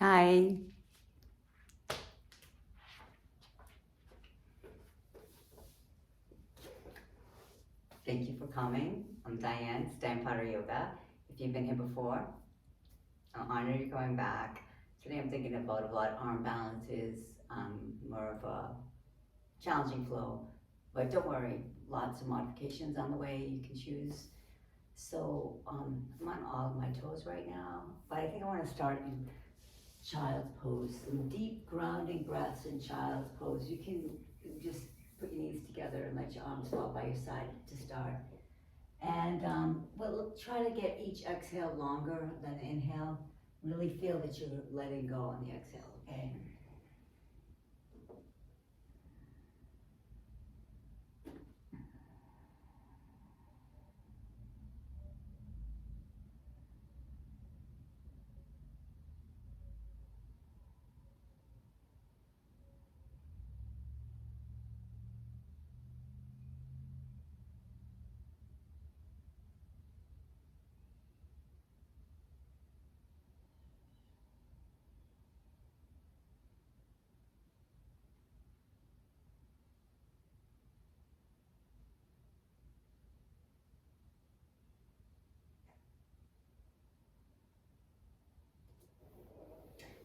Hi. Thank you for coming. I'm Diane, Stand Power Yoga. If you've been here before, I honor you coming back. Today I'm thinking about what arm balance is, more of a challenging flow. But don't worry, lots of modifications on the way you can choose. So I'm on all of my toes right now, but I think I want to start in child's pose. Some deep grounding breaths in child's pose. You can just put your knees together and let your arms fall by your side to start. And we'll try to get each exhale longer than the inhale. Really feel that you're letting go on the exhale, okay?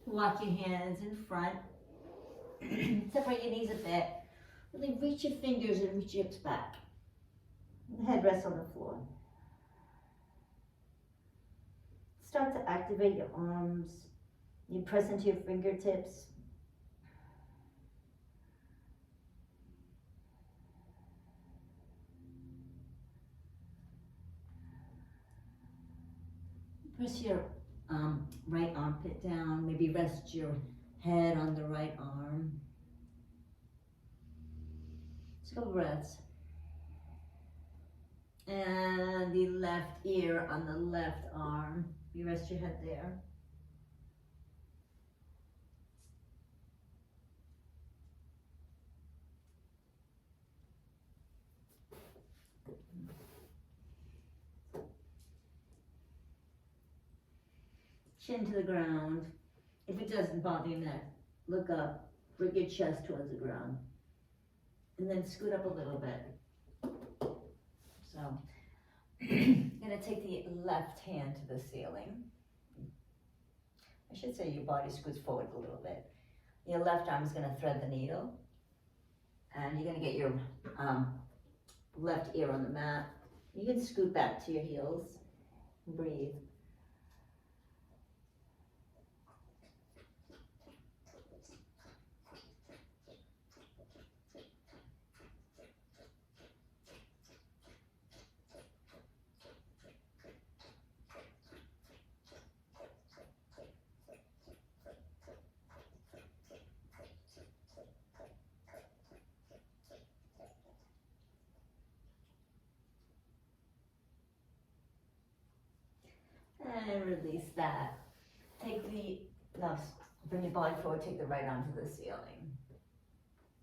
Walk your hands in front. Separate your knees a bit. Really reach your fingers and reach your hips back. The head rests on the floor. Start to activate your arms. You press into your fingertips. Press your right armpit down. Maybe rest your head on the right arm. Just a couple breaths. And the left ear on the left arm. You rest your head there. Chin to the ground. If it doesn't bother your neck, look up. Bring your chest towards the ground. And then scoot up a little bit. So, I'm going to take the left hand to the ceiling. I should say your body scoots forward a little bit. Your left arm is going to thread the needle. And you're going to get your left ear on the mat. You can scoot back to your heels. Breathe. And release that. Bring your body forward, take the right arm to the ceiling.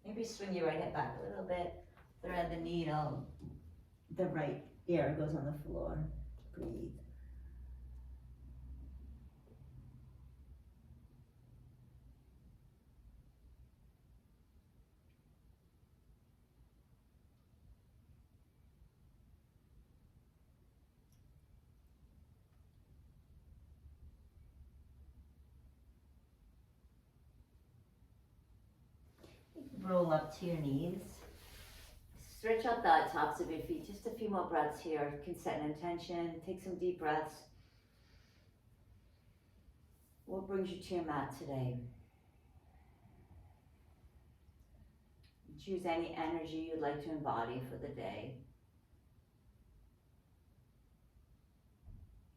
Maybe swing your right hip back a little bit, thread the needle, the right ear goes on the floor. Breathe. Roll up to your knees. Stretch out the tops of your feet. Just a few more breaths here. You can set an intention. Take some deep breaths. What brings you to your mat today? Choose any energy you'd like to embody for the day.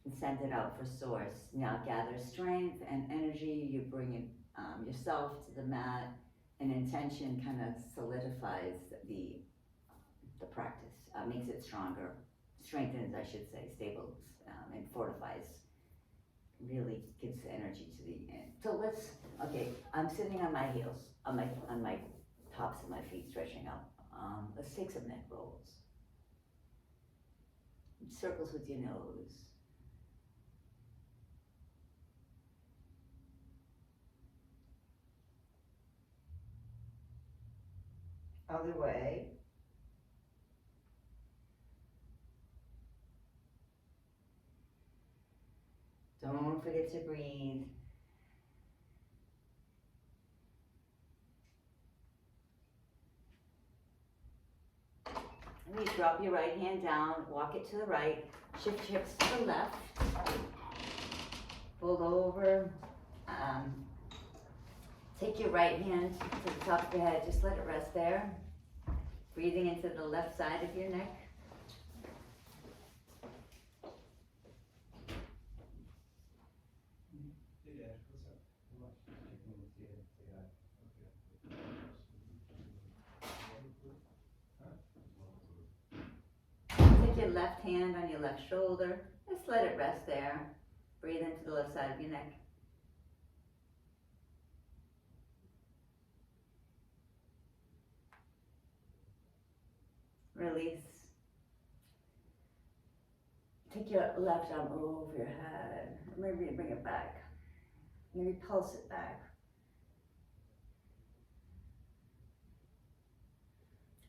And send it out for source. Now gather strength and energy. You bring it, yourself to the mat. And intention kind of solidifies the practice, makes it stronger, strengthens, I should say, stables, and fortifies. Really gives energy to the end. So okay, I'm sitting on my heels, on my tops of my feet, stretching out. Let's take some neck rolls. Circles with your nose. Other way. Don't forget to breathe. And you drop your right hand down, walk it to the right, shift your hips to the left, fold over, take your right hand to the top of your head, just let it rest there. Breathing into the left side of your neck. Take your left hand on your left shoulder, just let it rest there. Breathe into the left side of your neck. Release. Take your left arm over your head. Maybe bring it back. Maybe pulse it back.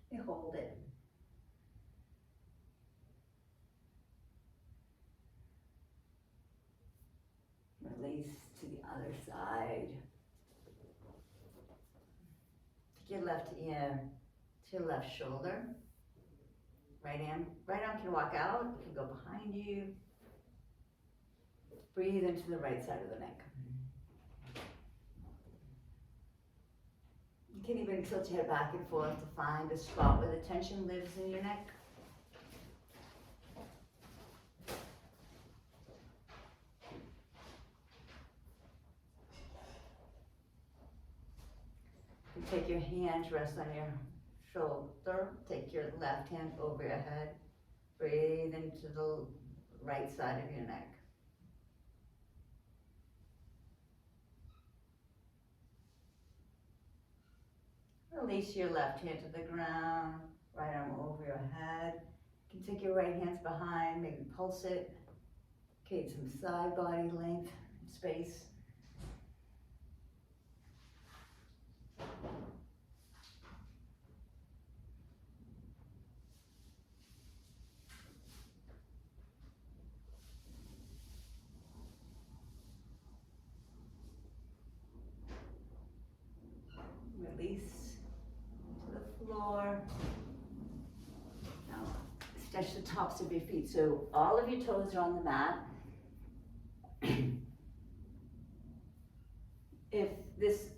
You hold it. Release to the other side. Take your left ear to your left shoulder. Right arm can walk out, it can go behind you. Breathe into the right side of the neck. You can even tilt your head back and forth to find a spot where the tension lives in your neck. You take your hand, rest on your shoulder, take your left hand over your head, breathe into the right side of your neck. Release your left hand to the ground, right arm over your head. You can take your right hands behind, maybe pulse it, create some side body length, space. Release to the floor. Now, stretch the tops of your feet so all of your toes are on the mat. If this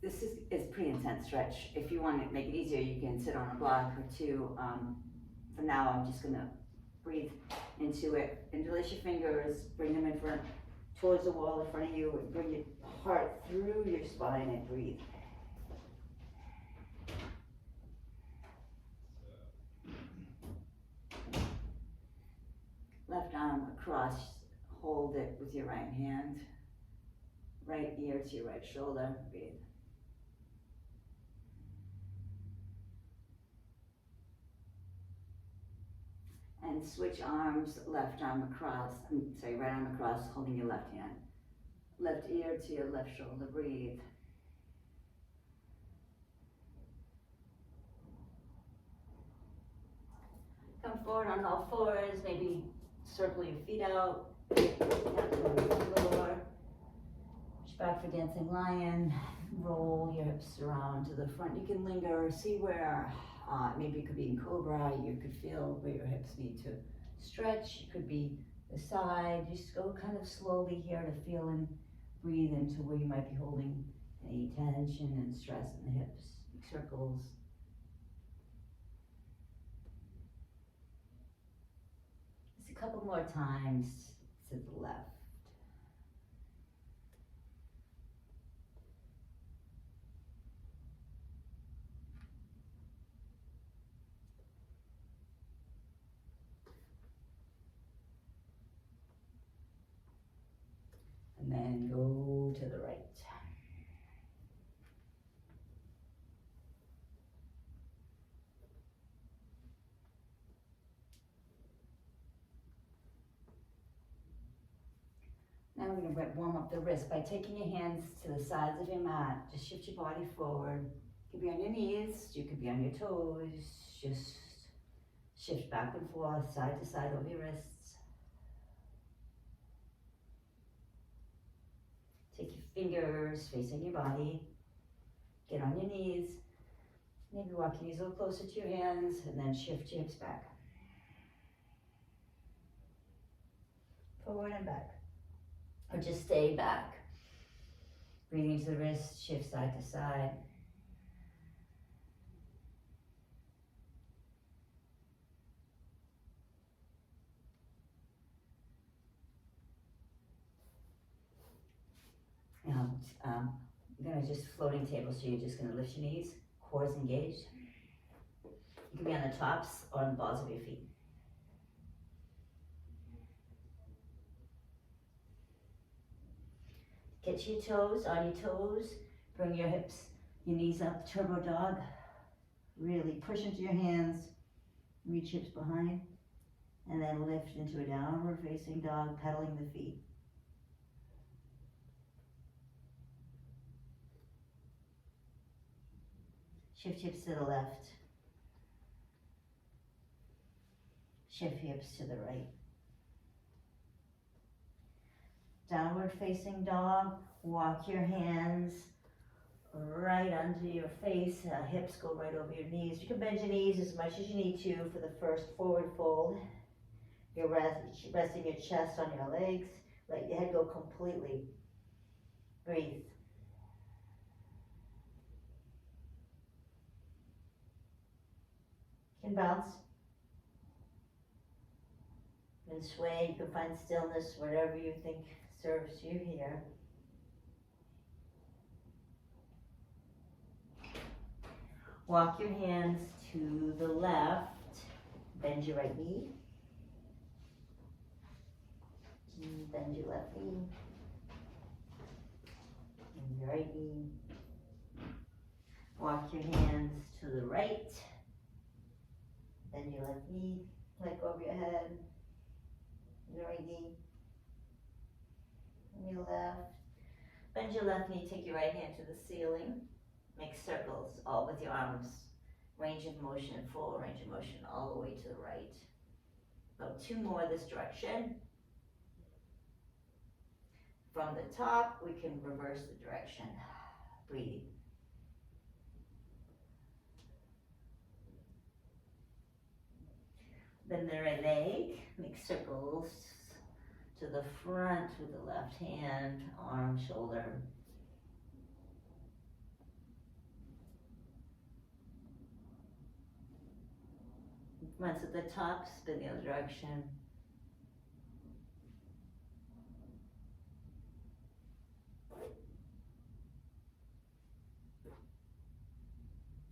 is pretty intense stretch. If you want to make it easier, you can sit on a block or two. For now, I'm just gonna breathe into it. Interlace your fingers, bring them in front, towards the wall in front of you, and bring your heart through your spine and breathe. Left arm across, hold it with your right hand. Right ear to your right shoulder, breathe. And switch arms, left arm across, right arm across, holding your left hand. Left ear to your left shoulder, breathe. Come forward on all fours, maybe circle your feet out, tap on the floor. Reach back for dancing lion, roll your hips around to the front. You can linger, see where, maybe it could be in cobra, you could feel where your hips need to stretch. It could be the side, just go kind of slowly here to feel and breathe into where you might be holding any tension and stress in the hips, circles. Just a couple more times to the left. And then go to the right. Now we're going to warm up the wrist by taking your hands to the sides of your mat. Just shift your body forward. You could be on your knees, you could be on your toes, just shift back and forth, side to side over your wrists. Take your fingers facing your body, get on your knees, maybe walk your knees a little closer to your hands, and then shift your hips back. Forward and back. Or just stay back. Breathing into the wrist, shift side to side. Now, I'm gonna just floating table, so you're just gonna lift your knees, cores engaged. You can be on the tops or on the balls of your feet. Get to your toes, on your toes, bring your hips, your knees up, turbo dog. Really push into your hands, reach hips behind, and then lift into a downward facing dog, pedaling the feet. Shift hips to the left. Shift hips to the right. Downward facing dog, walk your hands right under your face, hips go right over your knees. You can bend your knees as much as you need to for the first forward fold. You're resting your chest on your legs, let your head go completely. Breathe. You can bounce. You can sway, you can find stillness wherever you think serves you here. Walk your hands to the left, bend your right knee, bend your left knee, and your right knee. Walk your hands to the right, bend your left knee, let go of your head, your right knee, and your left. Bend your left knee, take your right hand to the ceiling. Make circles, all with your arms. Range of motion, full range of motion, all the way to the right. About 2 more this direction. From the top, we can reverse the direction. Breathe. Bend the right leg, make circles to the front with the left hand, arm, shoulder. Once at the top, spin the other direction.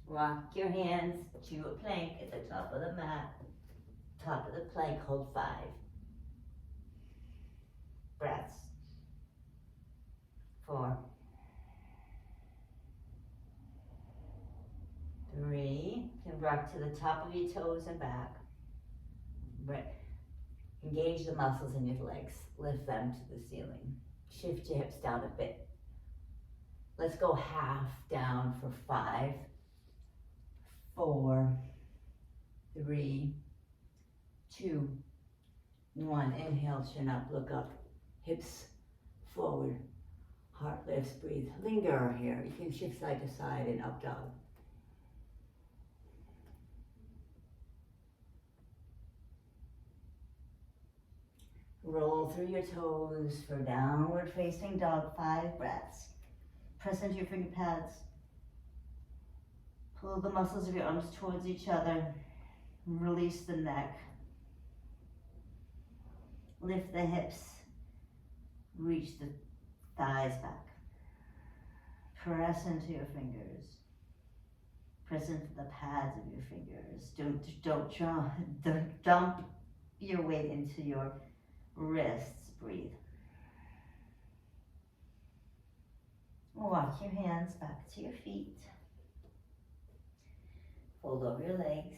Rock your hands to a plank at the top of the mat. Top of the plank, hold 5 breaths. 4, 3, you can rock to the top of your toes and back. Engage the muscles in your legs, lift them to the ceiling. Shift your hips down a bit. Let's go half down for 5, 4, 3, 2, 1. Inhale, chin up, look up, hips forward, heart lifts, breathe. Linger here. You can shift side to side and up dog. Roll through your toes for downward facing dog, 5 breaths. Press into your finger pads. Pull the muscles of your arms towards each other. Release the neck. Lift the hips. Reach the thighs back. Press into your fingers. Press into the pads of your fingers. Don't dump your weight into your wrists. Breathe. Walk your hands back to your feet. Fold over your legs.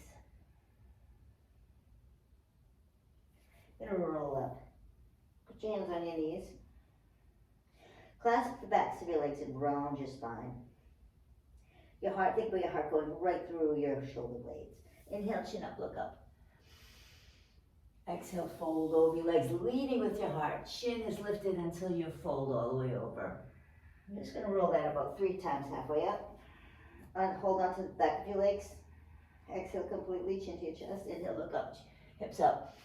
Gonna roll up. Put your hands on your knees. Clasp the backs of your legs and round your spine. Your heart, think about your heart going right through your shoulder blades. Inhale, chin up, look up. Exhale, fold over your legs, leading with your heart. Chin is lifted until you fold all the way over. I'm just going to roll that about 3 times, halfway up. And hold on to the back of your legs. Exhale completely, chin to your chest. Inhale, look up, hips up.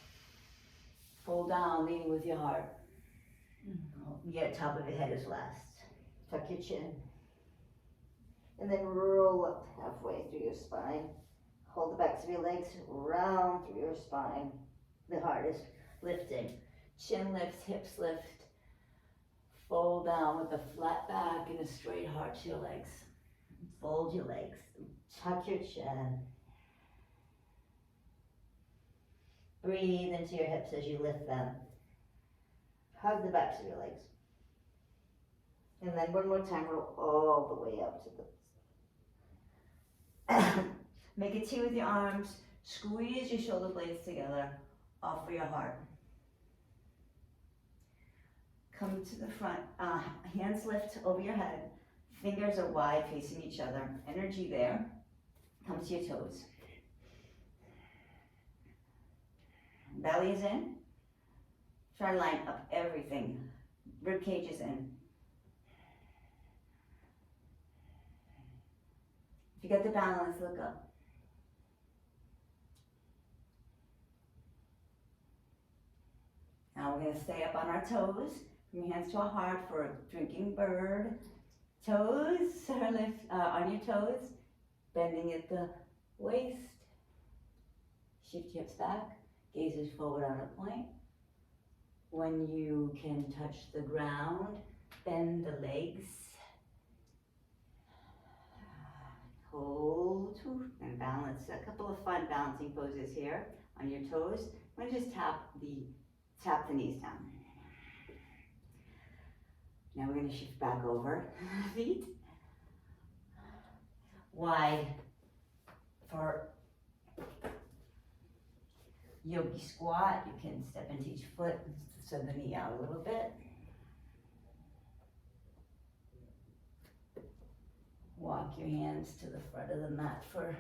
Fold down, leading with your heart. Get top of your head is last. Tuck your chin. And then roll up halfway through your spine. Hold the backs of your legs round through your spine. The heart is lifting. Chin lifts, hips lift. Fold down with a flat back and a straight heart to your legs. Fold your legs. Tuck your chin. Breathe into your hips as you lift them. Hug the backs of your legs. And then one more time, roll all the way up to the... Make a T with your arms. Squeeze your shoulder blades together. Offer your heart. Come to the front. Hands lift over your head. Fingers are wide facing each other. Energy there. Come to your toes. Belly is in. Try to line up everything. Rib cage is in. If you get the balance, look up. Now we're going to stay up on our toes. Bring your hands to our heart for a drinking bird. Toes are lift on your toes. Bending at the waist. Shift your hips back. Gazes forward on a point. When you can touch the ground, bend the legs. Hold and balance. A couple of fun balancing poses here on your toes. I'm going to just tap the knees down. Now we're going to shift back over. Feet wide for yogi squat. You can step into each foot, send the knee out a little bit. Walk your hands to the front of the mat for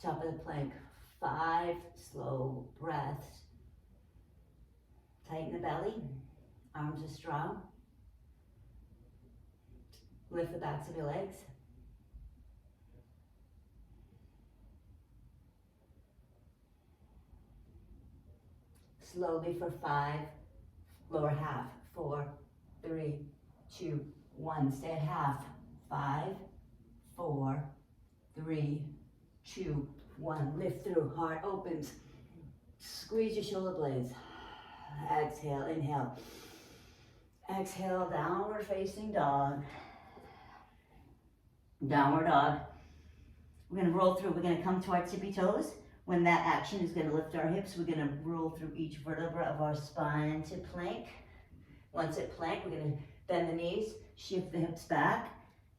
top of the plank. 5 slow breaths. Tighten the belly. Arms are strong. Lift the backs of your legs. Slowly for 5. Lower half. 4, 3, 2, 1. Stay at half. 5, 4, 3, 2, 1. Lift through. Heart opens. Squeeze your shoulder blades. Exhale. Inhale. Exhale. Downward facing dog. Downward dog. We're going to roll through. We're going to come to our tippy toes. When that action is going to lift our hips, we're going to roll through each vertebra of our spine to plank. Once at plank, we're going to bend the knees, shift the hips back.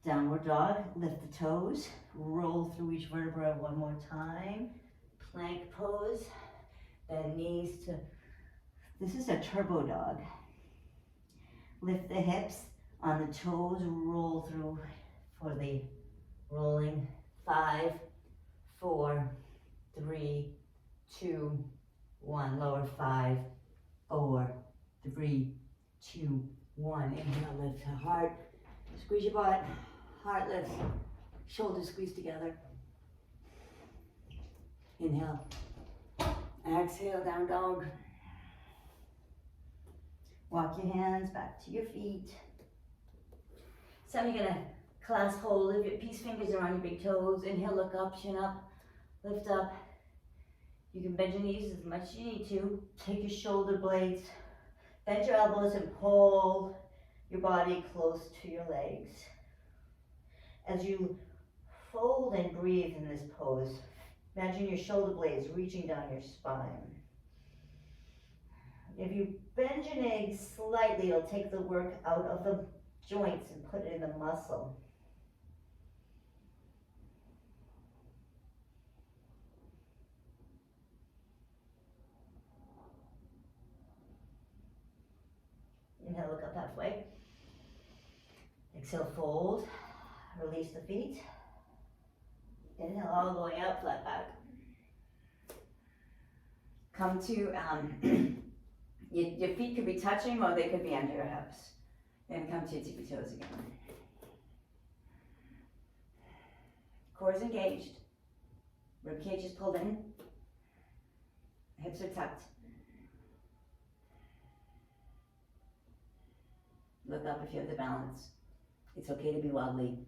Downward dog, lift the toes, roll through each vertebra one more time. Plank pose, bend knees to, this is a turbo dog. Lift the hips on the toes, roll through for the rolling. 5, 4, 3, 2, 1. Lower. 5, 4, 3, 2, 1. Inhale, lift to heart. Squeeze your butt. Heart lifts. Shoulders squeeze together. Inhale. Exhale, down dog. Walk your hands back to your feet. So you're gonna clasp hold of your peace fingers around your big toes. Inhale, look up, chin up, lift up. You can bend your knees as much as you need to. Take your shoulder blades, bend your elbows and pull your body close to your legs. As you fold and breathe in this pose, imagine your shoulder blades reaching down your spine. If you bend your knees slightly, it'll take the work out of the joints and put it in the muscle. Inhale, look up halfway. Exhale, fold. Release the feet. Inhale all the way up, flat back. Come to, your feet could be touching or they could be under your hips. Then come to your tippy toes again. Core is engaged. Rib cage is pulled in. Hips are tucked. Look up if you have the balance. It's okay to be wobbly.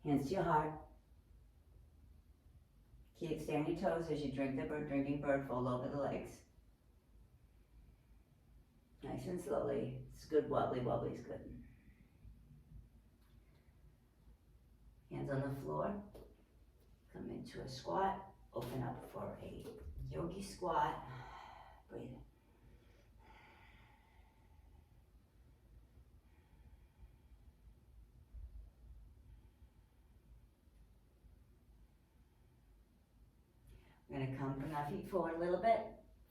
Hands to your heart. Stay on your toes as you drink the drinking bird, fold over the legs. Nice and slowly. It's good, wobbly is good. Hands on the floor. Come into a squat. Open up for a yogi squat. Breathe. We're gonna come, bring our feet forward a little bit.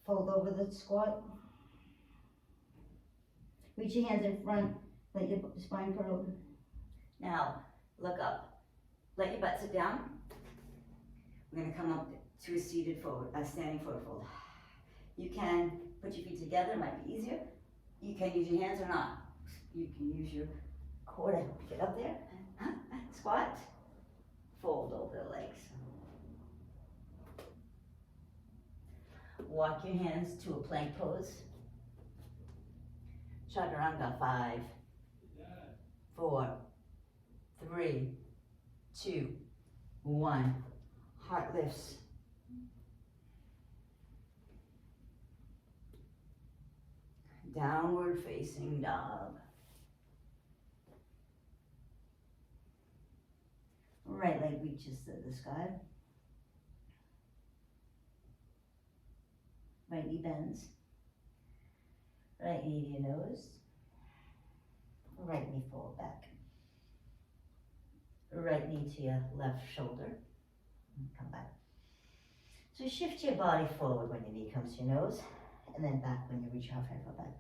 Fold over the squat. Reach your hands in front, let your spine curl. Now, look up. Let your butt sit down. We're gonna come up to a seated forward, a standing forward fold. You can put your feet together, it might be easier. You can use your hands or not. You can use your core to get up there. Squat, fold over the legs. Walk your hands to a plank pose. Chaturanga, 5, 4, 3, 2, 1. Heart lifts. Downward facing dog. Right leg reaches to the sky. Right knee bends. Right knee to your nose. Right knee forward back. Right knee to your left shoulder. And come back. So shift your body forward when your knee comes to your nose, and then back when you reach halfway for back.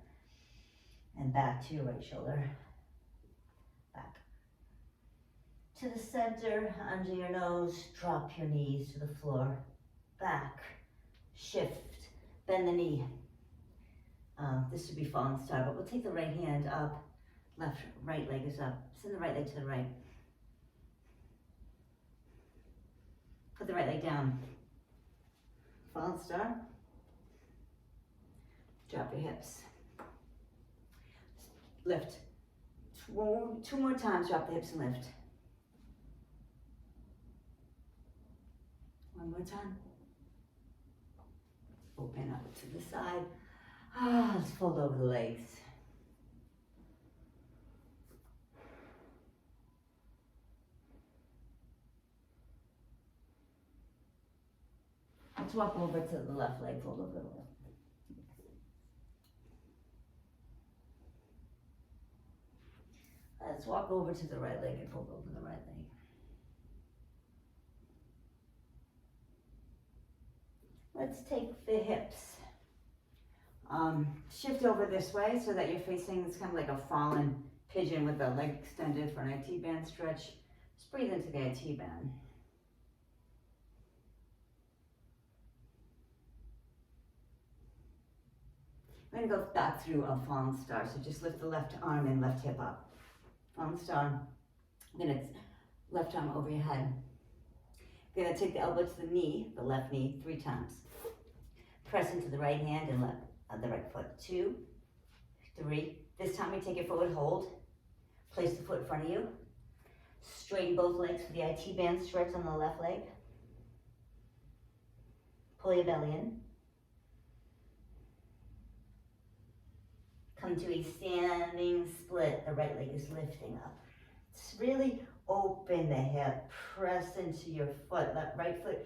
And back to your right shoulder. Back. To the center, under your nose, drop your knees to the floor. Back. Shift. Bend the knee. This would be fallen star, but we'll take the right hand up. Right leg is up. Send the right leg to the right. Put the right leg down. Fallen star. Drop your hips. Lift. Two more times, drop the hips and lift. One more time. Open up to the side. Let's fold over the legs. Let's walk over to the left leg, fold over the left. Let's walk over to the right leg and fold over the right leg. Let's take the hips. Shift over this way so that you're facing, it's kind of like a fallen pigeon with the leg extended for an IT band stretch. Just breathe into the IT band. I'm going to go back through a fallen star, so just lift the left arm and left hip up. Fallen star. I'm going to left arm over your head. I'm going to take the elbow to the knee, the left knee, 3 times. Press into the right hand and left, the right foot. 2, 3. This time we take it forward, hold. Place the foot in front of you. Straighten both legs for the IT band stretch on the left leg. Pull your belly in. Come to a standing split. The right leg is lifting up. Just really open the hip. Press into your foot. Right foot.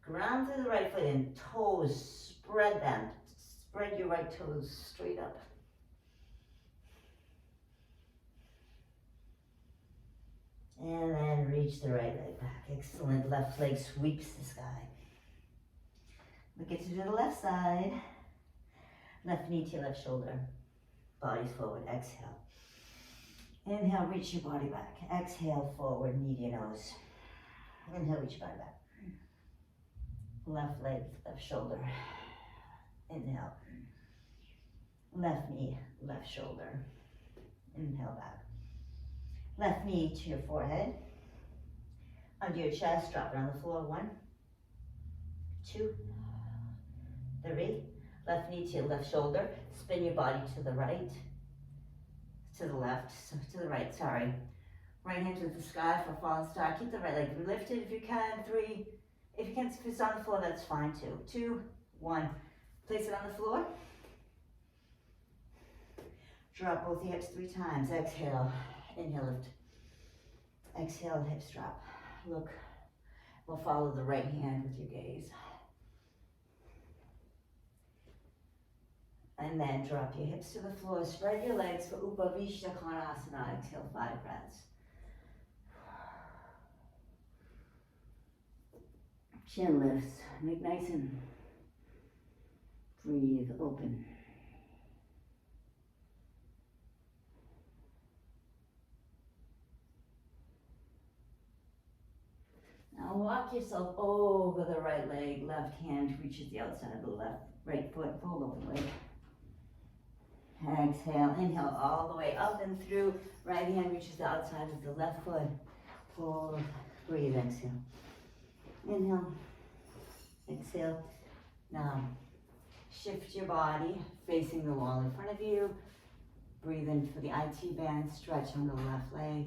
Ground through the right foot and toes. Spread them. Spread your right toes straight up. And then reach the right leg back. Excellent. Left leg sweeps the sky. Look at you to the left side. Left knee to your left shoulder. Body's forward, exhale. Inhale, reach your body back. Exhale, forward, knee to your nose. Inhale, reach your body back. Left leg, left shoulder. Inhale. Left knee, left shoulder. Inhale back. Left knee to your forehead. Under your chest, drop it on the floor. 1, 2, 3. Left knee to your left shoulder. Spin your body to the right. To the left, so to the right, sorry. Right hand to the sky for falling star. Keep the right leg lifted if you can. 3. If you can't, if it's on the floor, that's fine too. 2, 1. Place it on the floor. Drop both your hips 3 times. Exhale. Inhale, lift. Exhale, hips drop. Look. We'll follow the right hand with your gaze. And then drop your hips to the floor. Spread your legs for Upavishta Konasana. Exhale, 5 breaths. Chin lifts. Make nice and breathe open. Now walk yourself over the right leg. Left hand reaches the outside of the right foot. Fold over the leg. Exhale, inhale all the way up and through. Right hand reaches the outside of the left foot. Fold, breathe, exhale. Inhale, exhale. Now, shift your body facing the wall in front of you. Breathe in for the IT band, stretch on the left leg.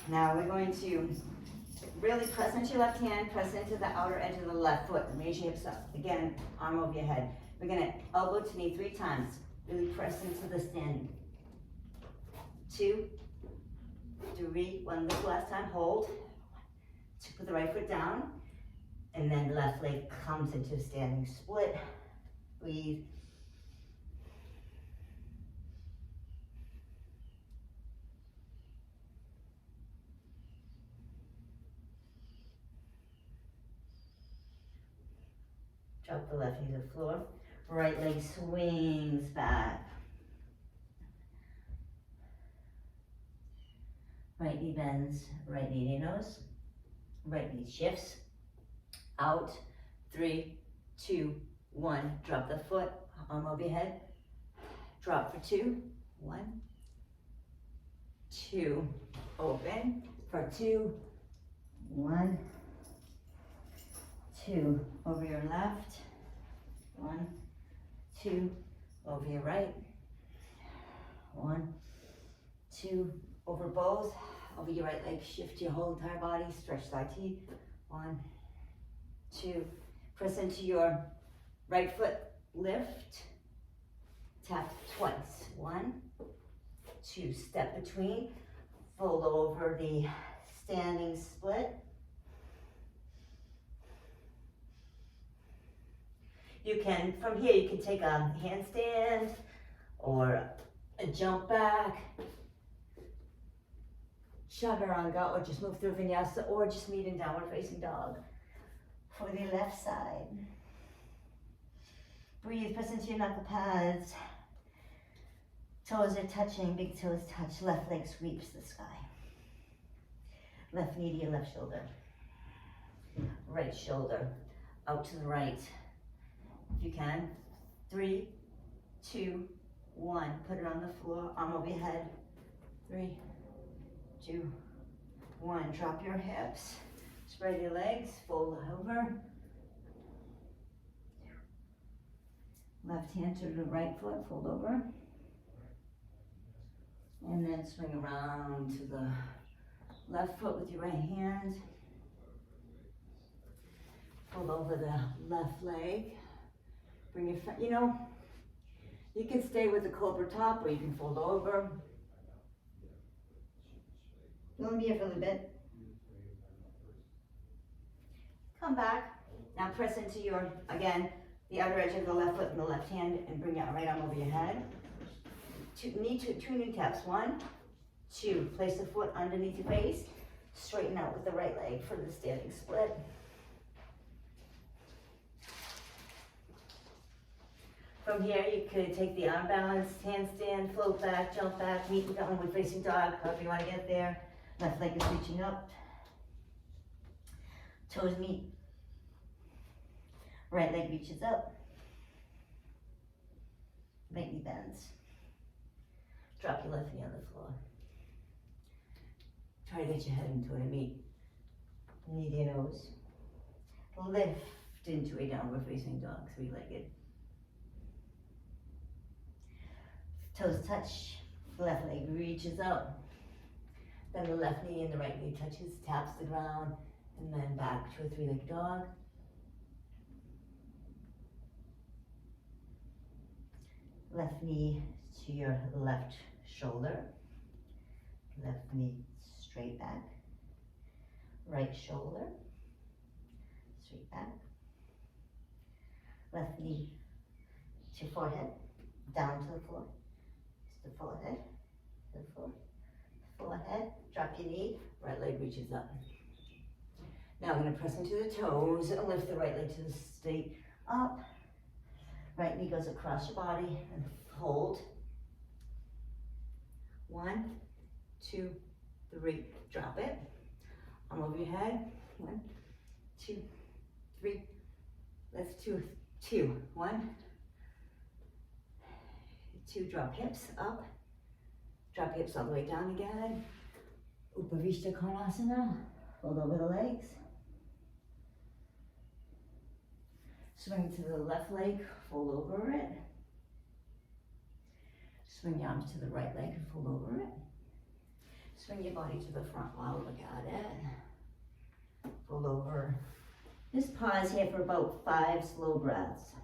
Now we're going to really press into your left hand, press into the outer edge of the left foot, and raise your hips up. Again, arm over your head. We're gonna elbow to knee 3 times. Really press into the standing. 2, 3, 1, this last time, hold. 2, put the right foot down, and then left leg comes into standing split. Breathe. Drop the left knee to the floor. Right leg swings back. Right knee bends, right knee to your nose. Right knee shifts. Out. 3, 2, 1. Drop the foot, arm over your head. Drop for 2. 1, 2. Open for 2. 1, 2. Over your left. 1, 2. Over your right. 1, 2. Over both. Over your right leg. Shift your whole entire body. Stretch the IT. 1, 2. Press into your right foot. Lift. Tap twice. 1, 2. Step between. Fold over the standing split. You can, from here, you can take a handstand or a jump back, chaturanga, or just move through vinyasa, or just meet in downward facing dog for the left side. Breathe, press into your knuckle pads. Toes are touching, big toes touch, left leg sweeps the sky. Left knee to your left shoulder. Right shoulder out to the right. If you can. 3, 2, 1. Put it on the floor, arm over your head. 3, 2, 1. Drop your hips. Spread your legs, fold over. Left hand to the right foot, fold over. And then swing around to the left foot with your right hand. Fold over the left leg. Bring your, you can stay with the cobra top or you can fold over. You want to be here for a little bit? Come back. Now press into your, again, the outer edge of the left foot and the left hand and bring your right arm over your head. Two knee taps. 1, 2, place the foot underneath your face, straighten out with the right leg for the standing split. From here, you could take the arm balance, handstand, float back, jump back, meet with downward facing dog, however you want to get there. Left leg is reaching up. Toes meet. Right leg reaches up. Right knee bends. Drop your left knee on the floor. Try to get your head into a meet. Knee to your nose. Lift into a downward facing dog, 3-legged. Toes touch, left leg reaches up. Then the left knee and the right knee touches, taps the ground, and then back to a 3-legged dog. Left knee to your left shoulder. Left knee straight back. Right shoulder, straight back. Left knee to forehead, down to the floor. To the forehead, to the floor. Forehead, drop your knee, right leg reaches up. Now I'm going to press into the toes and lift the right leg to the straight up. Right knee goes across your body and hold. 1, 2, 3, drop it. Arm over your head. 1, 2, 3. Let's do 2. 1, 2, drop hips up. Drop hips all the way down again. Upavishta Konasana. Fold over the legs. Swing to the left leg, fold over it. Swing your arms to the right leg and fold over it. Swing your body to the front while we look at it. Fold over. Just pause here for about 5 slow breaths.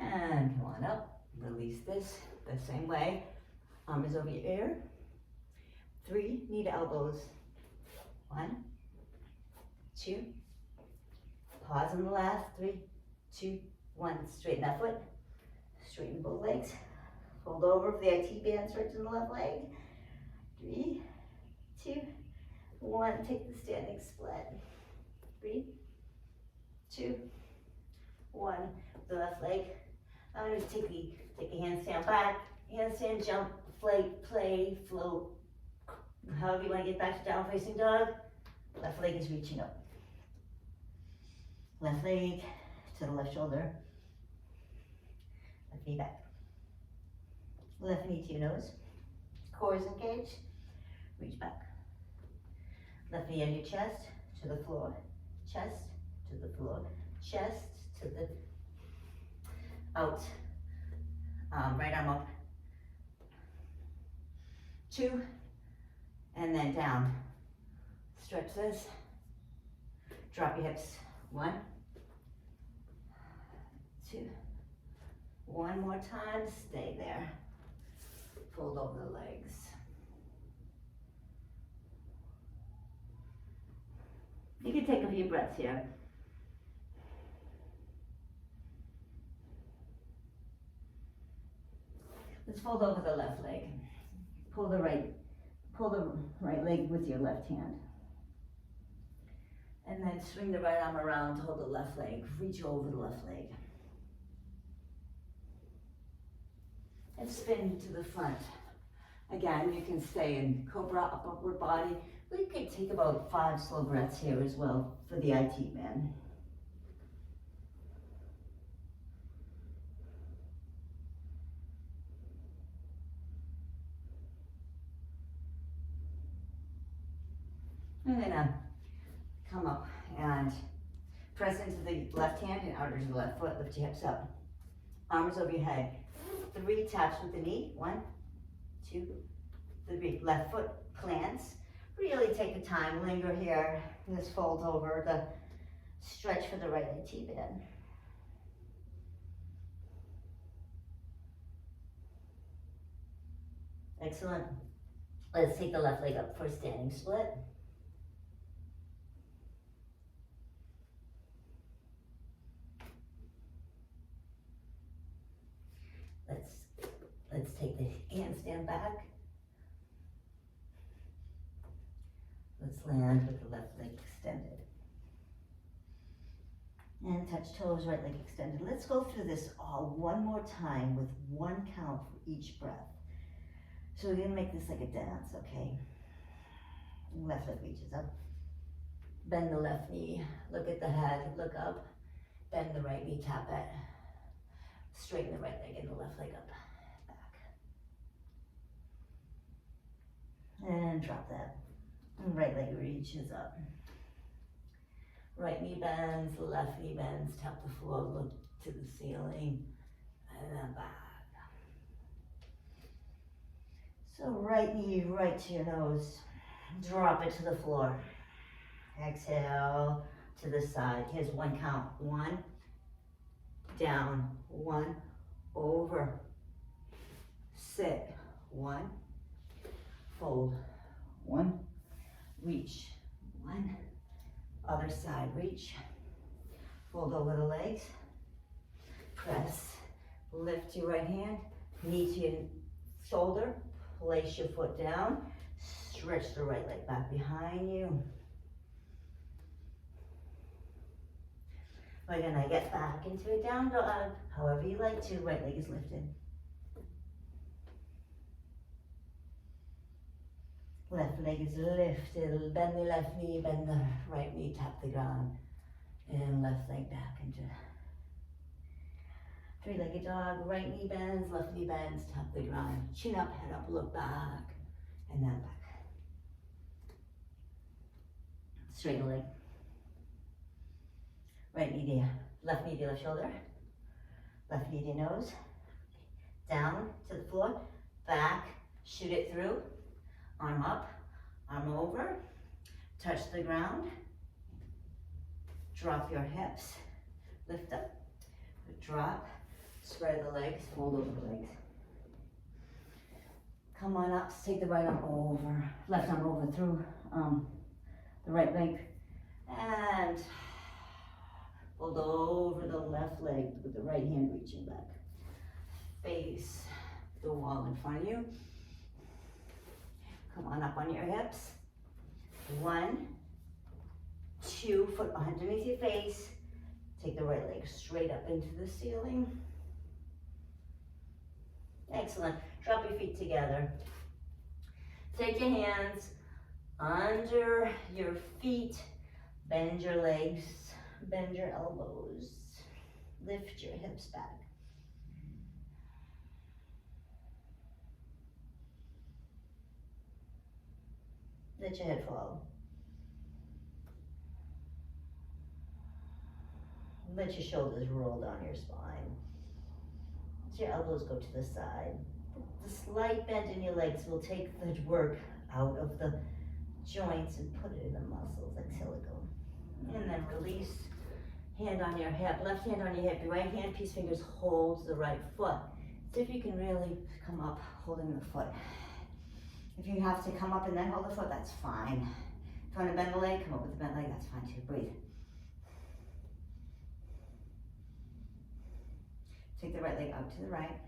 And come on up, release this the same way. Arm is over your ear. 3, knee to elbows. 1, 2. Pause on the last. 3, 2, 1. Straighten that foot. Straighten both legs. Fold over for the IT band, stretch in the left leg. 3, 2, 1. Take the standing split. 3, 2, 1. The left leg. I'm going to take a handstand back, handstand, jump, play, float. However you want to get back to down facing dog. Left leg is reaching up. Left leg to the left shoulder. Left knee back. Left knee to your nose. Core is engaged. Reach back. Left knee on your chest to the floor. Chest to the floor. Chest to the out. Right arm up. 2. And then down. Stretch this. Drop your hips. 1, 2. One more time. Stay there. Fold over the legs. You can take a few breaths here. Let's fold over the left leg. Pull the right leg with your left hand. And then swing the right arm around to hold the left leg. Reach over the left leg. And spin to the front. Again, you can stay in cobra, upward body. We could take about 5 slow breaths here as well for the IT man. I'm gonna come up and press into the left hand and outer to the left foot. Lift your hips up. Arms over your head. 3 taps with the knee. 1, 2, 3. Left foot plants. Really take the time, linger here. Just fold over the stretch for the right IT band. Excellent. Let's take the left leg up for a standing split. Let's take the handstand back. Let's land with the left leg extended. And touch toes, right leg extended. Let's go through this all one more time with one count for each breath. So we're gonna make this like a dance, okay? Left leg reaches up. Bend the left knee, look at the head, look up. Bend the right knee, tap it. Straighten the right leg and the left leg up, back. And drop that. And right leg reaches up. Right knee bends, left knee bends, tap the floor, look to the ceiling, and then back. So right knee right to your nose, drop it to the floor. Exhale to the side. Here's one count. 1, down, 1, over, sit, 1, fold, 1, reach, 1, other side, reach, fold over the legs, press, lift your right hand, knee to your shoulder, place your foot down, stretch the right leg back behind you. We're gonna get back into a down dog, however you like to, right leg is lifted. Left leg is lifted, bend the left knee, bend the right knee, tap the ground, and left leg back into three-legged dog, right knee bends, left knee bends, tap the ground, chin up, head up, look back, and then back. Straighten the leg. Right knee to left knee to left shoulder, left knee to nose, down to the floor, back, shoot it through, arm up, arm over, touch the ground, drop your hips, lift up, drop, spread the legs, fold over the legs. Come on up, take the right arm over, left arm over through the right leg, and fold over the left leg with the right hand reaching back. Face the wall in front of you. Come on up on your hips. 1, 2, foot underneath your face. Take the right leg straight up into the ceiling. Excellent. Drop your feet together. Take your hands under your feet. Bend your legs. Bend your elbows. Lift your hips back. Let your head fall. Let your shoulders roll down your spine. Let your elbows go to the side. The slight bend in your legs will take the work out of the joints and put it in the muscles. Exhale it go. And then release. Hand on your hip, left hand on your hip, your right hand, peace fingers holds the right foot. See if you can really come up holding the foot. If you have to come up and then hold the foot, that's fine. If you want to bend the leg, come up with the bent leg, that's fine too. Breathe. Take the right leg out to the right.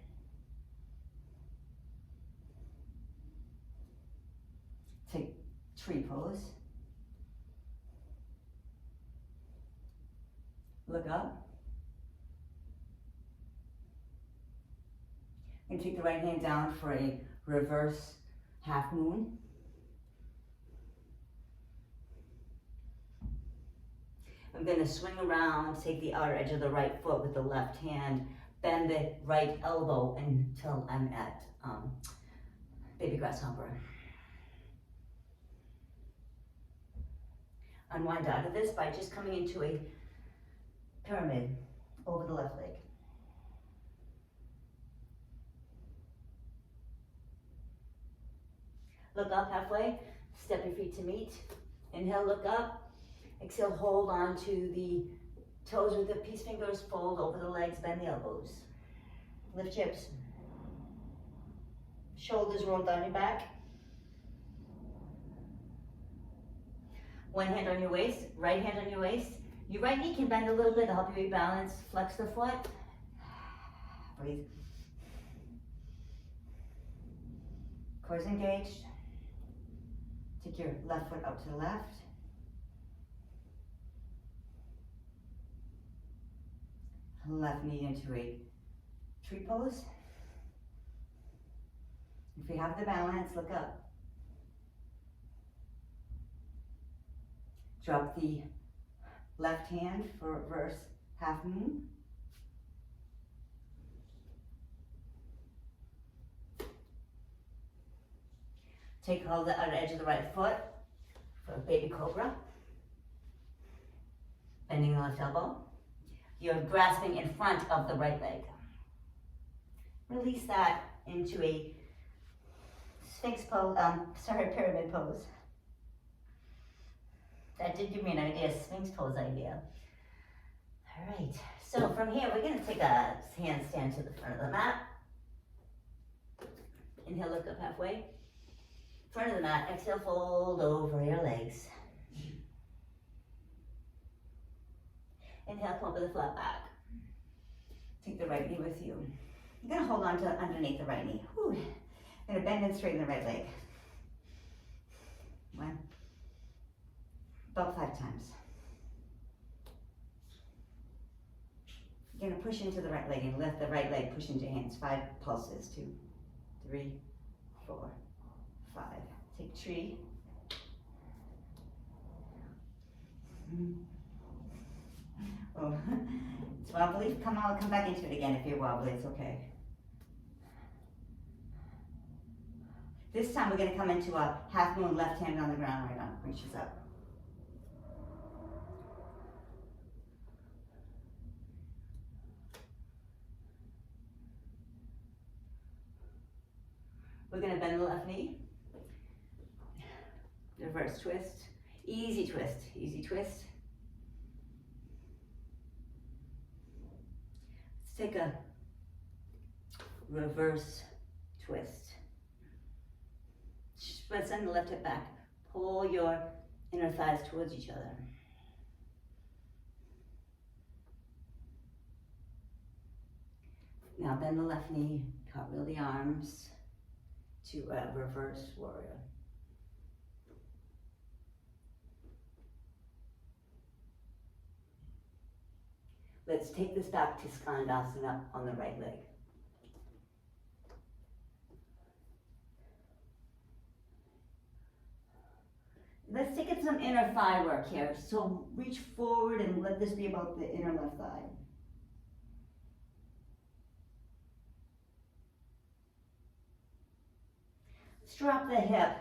Take tree pose. Look up. And take the right hand down for a reverse half moon. I'm going to swing around, take the outer edge of the right foot with the left hand, bend the right elbow until I'm at baby grasshopper. Unwind out of this by just coming into a pyramid over the left leg. Look up halfway, step your feet to meet. Inhale, look up. Exhale, hold on to the toes with the peace fingers, fold over the legs, bend the elbows. Lift your hips. Shoulders roll down your back. One hand on your waist, right hand on your waist. Your right knee can bend a little bit to help you rebalance. Flex the foot. Breathe. Core is engaged. Take your left foot up to the left. Left knee into a tree pose. If you have the balance, look up. Drop the left hand for reverse half moon. Take hold of the outer edge of the right foot for a baby cobra. Bending the left elbow. You're grasping in front of the right leg. Release that into a Sphinx pose, pyramid pose. That did give me an idea, Sphinx pose idea. All right, so from here, we're gonna take a handstand to the front of the mat. Inhale, look up halfway. Front of the mat, exhale, fold over your legs. Inhale, come up with a flat back. Take the right knee with you. You're gonna hold on to underneath the right knee. Whew. You're gonna bend and straighten the right leg. 1, about 5 times. You're gonna push into the right leg and lift the right leg, push into your hands. 5 pulses, 2, 3, 4, 5. Take tree. Oh, it's wobbly. Come on, come back into it again if you're wobbly, it's okay. This time we're gonna come into a half moon, left hand on the ground, right arm reaches up. We're gonna bend the left knee. Reverse twist. Easy twist, easy twist. Let's take a reverse twist. Send the left hip back. Pull your inner thighs towards each other. Now bend the left knee, cartwheel the arms to a reverse warrior. Let's take this back to Skandasana on the right leg. Let's take it some inner thigh work here. So reach forward and let this be about the inner left thigh. Let's drop the hip.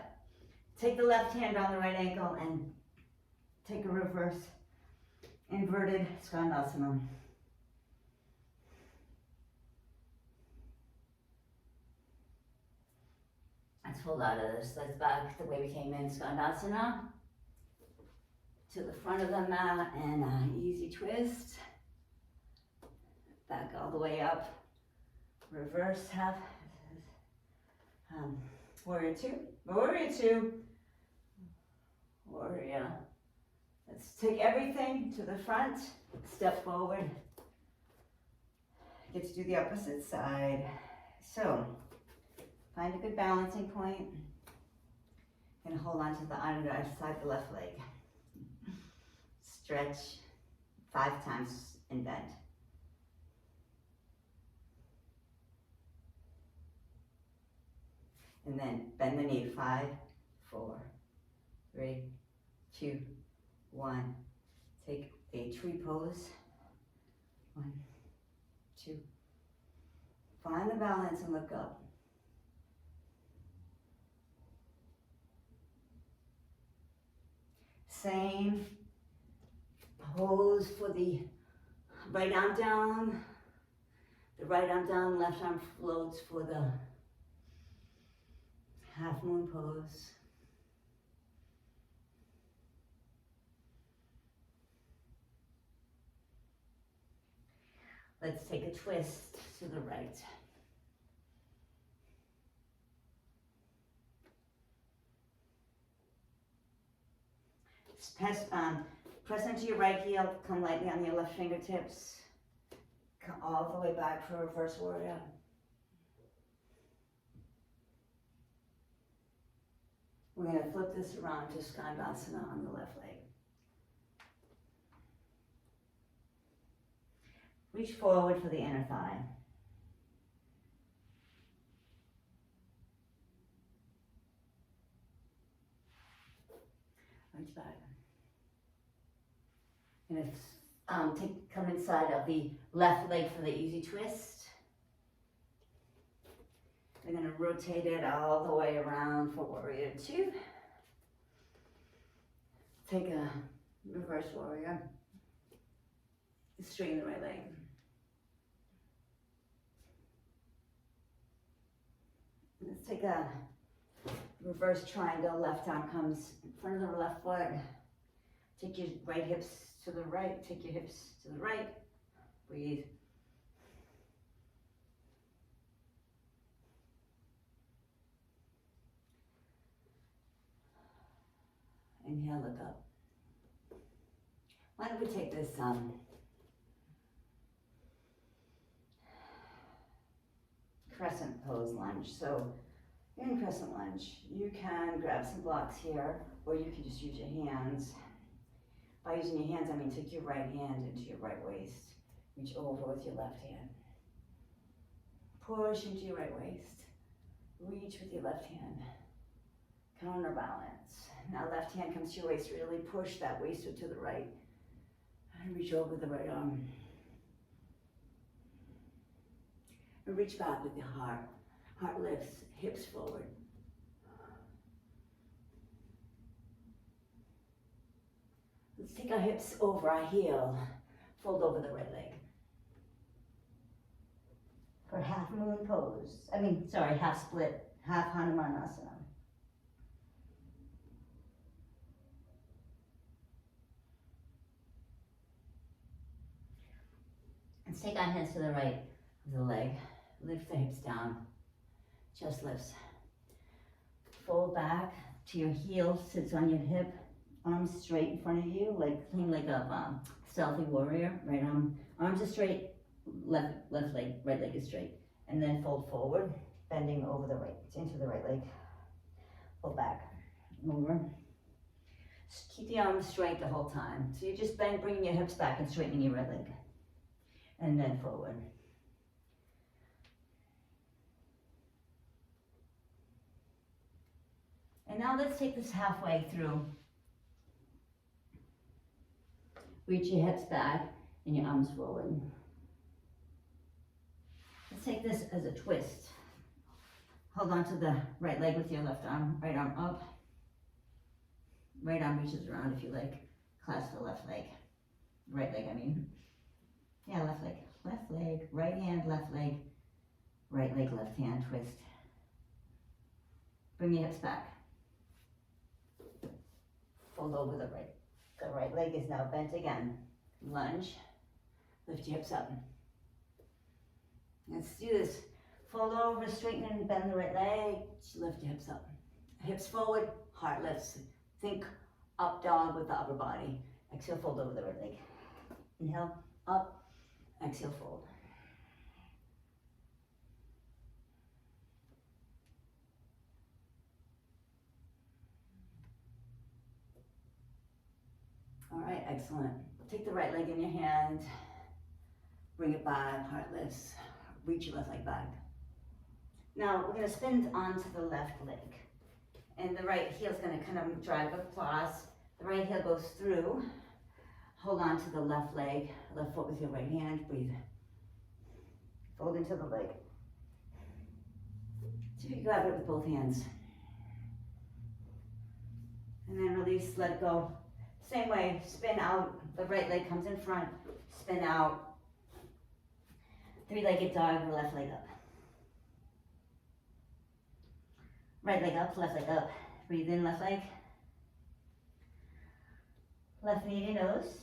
Take the left hand on the right ankle and take a reverse inverted Skandasana. Let's fold out of this. Let's back the way we came in, Skandasana. To the front of the mat and an easy twist. Back all the way up. Reverse half. Warrior 2. Warrior 2. Warrior. Let's take everything to the front. Step forward. Get to do the opposite side. So, find a good balancing point. And hold on to the under side of the left leg. Stretch 5 times and bend. And then bend the knee. 5, 4, 3, 2, 1. Take a tree pose. 1, 2. Find the balance and look up. Same pose for the right arm down. The right arm down, left arm floats for the half moon pose. Let's take a twist to the right. Press into your right heel, come lightly on your left fingertips. Come all the way back for reverse warrior. We're gonna flip this around to Skandasana on the left leg. Reach forward for the inner thigh. Reach back. And come inside of the left leg for the easy twist. We're gonna rotate it all the way around for warrior two. Take a reverse warrior. Straighten the right leg. Let's take a reverse triangle. Left arm comes in front of the left foot. Take your right hips to the right. Take your hips to the right. Breathe. Inhale, look up. Why don't we take this crescent pose lunge. So in crescent lunge, you can grab some blocks here, or you can just use your hands. By using your hands, I mean take your right hand into your right waist. Reach over with your left hand. Push into your right waist. Reach with your left hand. Counterbalance. Now left hand comes to your waist. Really push that waist to the right. And reach over the right arm. And reach back with the heart. Heart lifts, hips forward. Let's take our hips over our heel. Fold over the right leg. For half moon pose. Half split, half Hanumanasana. Let's take our hands to the right of the leg. Lift the hips down. Chest lifts. Fold back to your heel, sits on your hip. Arms straight in front of you, like a stealthy warrior. Right arms are straight. Left leg, right leg is straight. And then fold forward, bending over the right, into the right leg. Pull back, over. Just keep the arms straight the whole time. So you just bend, bringing your hips back and straightening your right leg. And then forward. And now let's take this halfway through. Reach your hips back and your arms forward. Let's take this as a twist. Hold on to the right leg with your left arm, right arm up. Right arm reaches around if you like. Clasp the left leg. Right leg, I mean. Yeah, left leg, right hand, left leg, right leg, left hand, twist. Bring your hips back. Fold over the right. The right leg is now bent again. Lunge, lift your hips up. Let's do this. Fold over, straighten and bend the right leg, lift your hips up. Hips forward, heart lifts. Think up dog with the upper body. Exhale, fold over the right leg. Inhale, up. Exhale, fold. All right, excellent. Take the right leg in your hand, bring it back, heart lifts, reach your left leg back. Now we're gonna spin onto the left leg. And the right heel's gonna kind of drive across. The right heel goes through. Hold on to the left leg, left foot with your right hand, breathe. Fold into the leg. So you grab it with both hands. And then release, let it go. Same way, spin out, the right leg comes in front, spin out. Three-legged dog, the left leg up. Right leg up, left leg up. Breathe in, left leg. Left knee to your nose.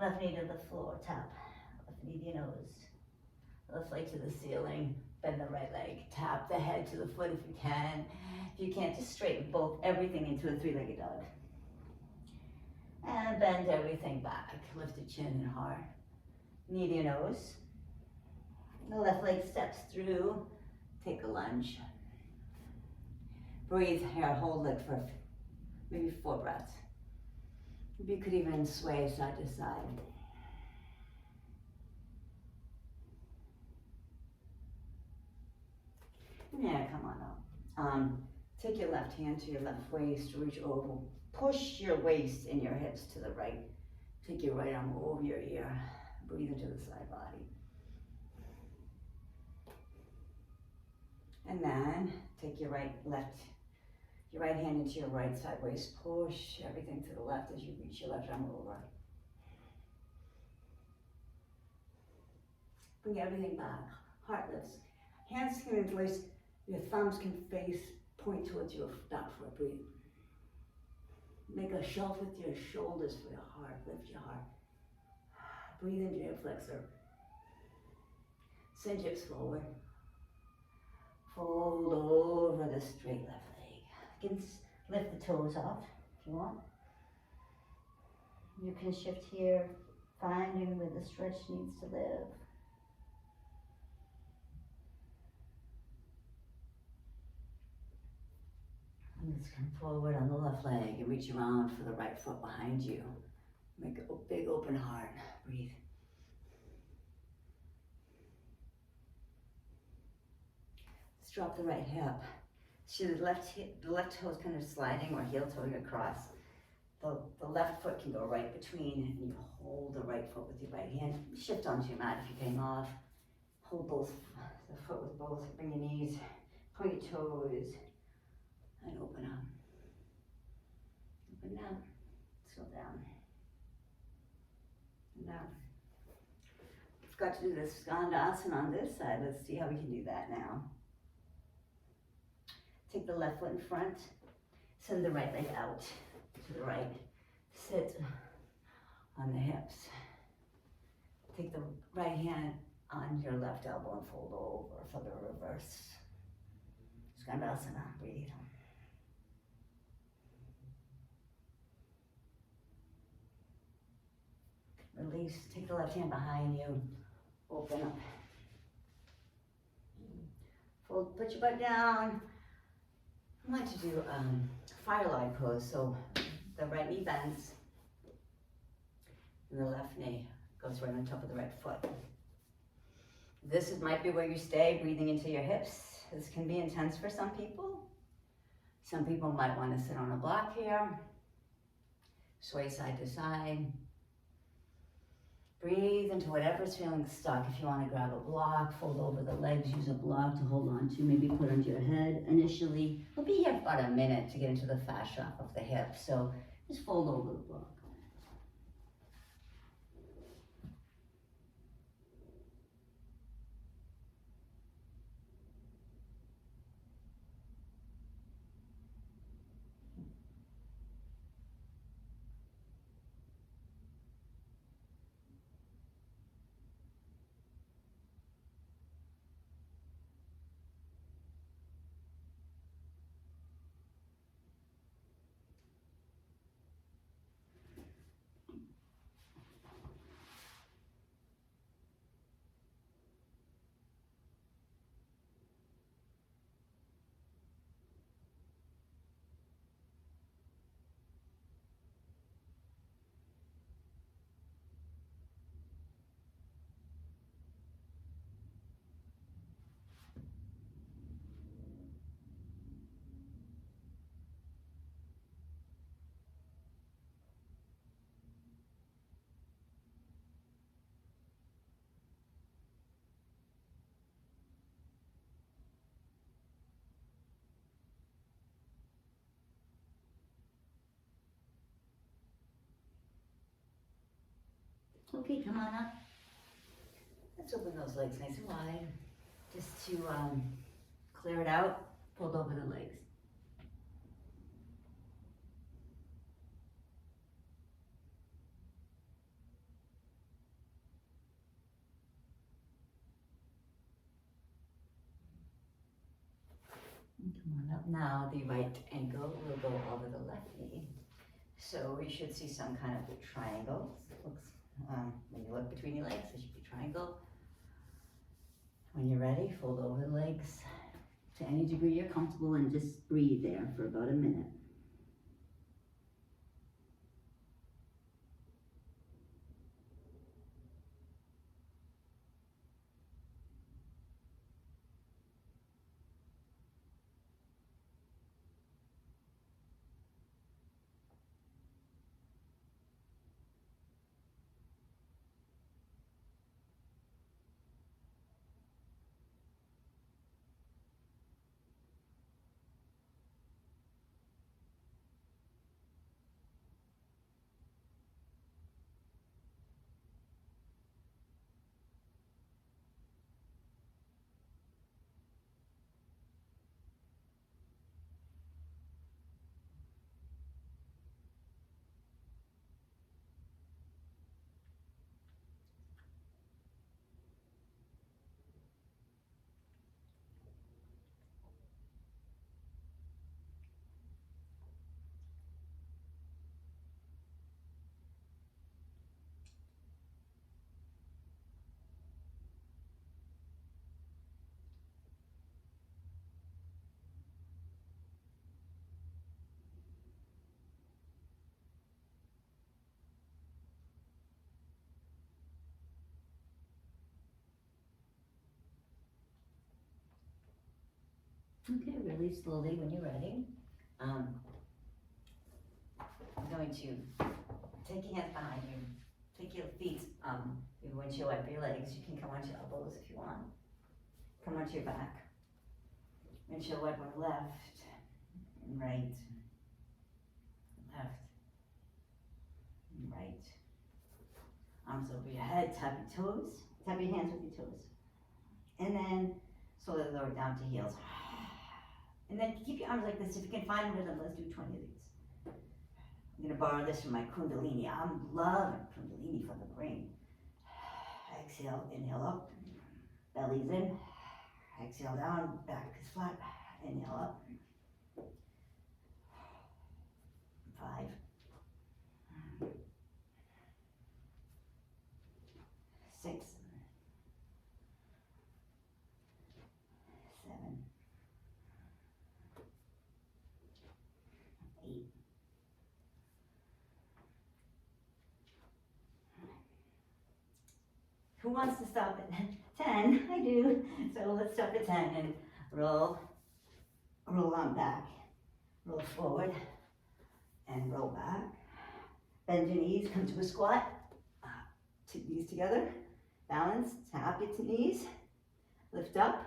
Left knee to the floor, tap. Left knee to your nose. Left leg to the ceiling. Bend the right leg. Tap the head to the foot if you can. If you can't, just straighten everything into a three-legged dog. And bend everything back. Lift the chin and heart. Knee to your nose. The left leg steps through. Take a lunge. Breathe here, hold it for maybe 4 breaths. Maybe you could even sway side to side. Yeah, come on up. Take your left hand to your left waist, reach over. Push your waist and your hips to the right. Take your right arm over your ear. Breathe into the side body. And then take your right hand into your right side waist. Push everything to the left as you reach your left arm over. Bring everything back. Heart lifts. Hands can interlace. Your thumbs can point towards your back foot. Breathe. Make a shelf with your shoulders for your heart. Lift your heart. Breathe into your flexor. Send hips forward. Fold over the straight left leg. You can lift the toes off if you want. You can shift here, finding where the stretch needs to live. And let's come forward on the left leg and reach around for the right foot behind you. Make a big open heart. Breathe. Let's drop the right hip. See the left toe is kind of sliding, or heel toe across. The left foot can go right between, and you hold the right foot with your right hand. Shift onto your mat if you came off. Hold the foot with both. Bring your knees, point your toes, and open up. Open up. Slow down. And down. Forgot to do the Skandasana on this side. Let's see how we can do that now. Take the left foot in front. Send the right leg out to the right. Sit on the hips. Take the right hand on your left elbow and fold over for the reverse. Skandasana. Breathe. Release. Take the left hand behind you. Open up. Fold. Put your butt down. I like to do firelight pose. So the right knee bends, and the left knee goes right on top of the right foot. This might be where you stay, breathing into your hips. This can be intense for some people. Some people might want to sit on a block here. Sway side to side. Breathe into whatever's feeling stuck. If you want to grab a block, fold over the legs, use a block to hold on to, maybe put under your head initially. We'll be here for about a minute to get into the fascia of the hip, so just fold over the block. Okay, come on up. Let's open those legs nice and wide. Just to clear it out, fold over the legs. And come on up. Now the right ankle will go over the left knee. So we should see some kind of a triangle. It looks, when you look between your legs, it should be a triangle. When you're ready, fold over the legs. to any degree you're comfortable, and just breathe there for about a minute. Okay, release slowly when you're ready. I'm going to take your hands behind you, take your feet, your windshield wiper your legs. You can come onto your elbows if you want. Come onto your back. Windshield wiper left and right, left and right. Arms over your head, tap your toes, tap your hands with your toes. And then slowly lower down to heels. And then keep your arms like this. If you can find a rhythm, let's do 20 of these. I'm gonna borrow this from my Kundalini. I'm loving Kundalini for the brain. Exhale, inhale up, belly's in. Exhale down, back is flat. Inhale up. 5. 6. 7. 8. 9. Who wants to stop at 10? I do. So let's stop at 10 and roll on back. Roll forward and roll back. Bend your knees, come to a squat. Two knees together. Balance, tap your knees. Lift up,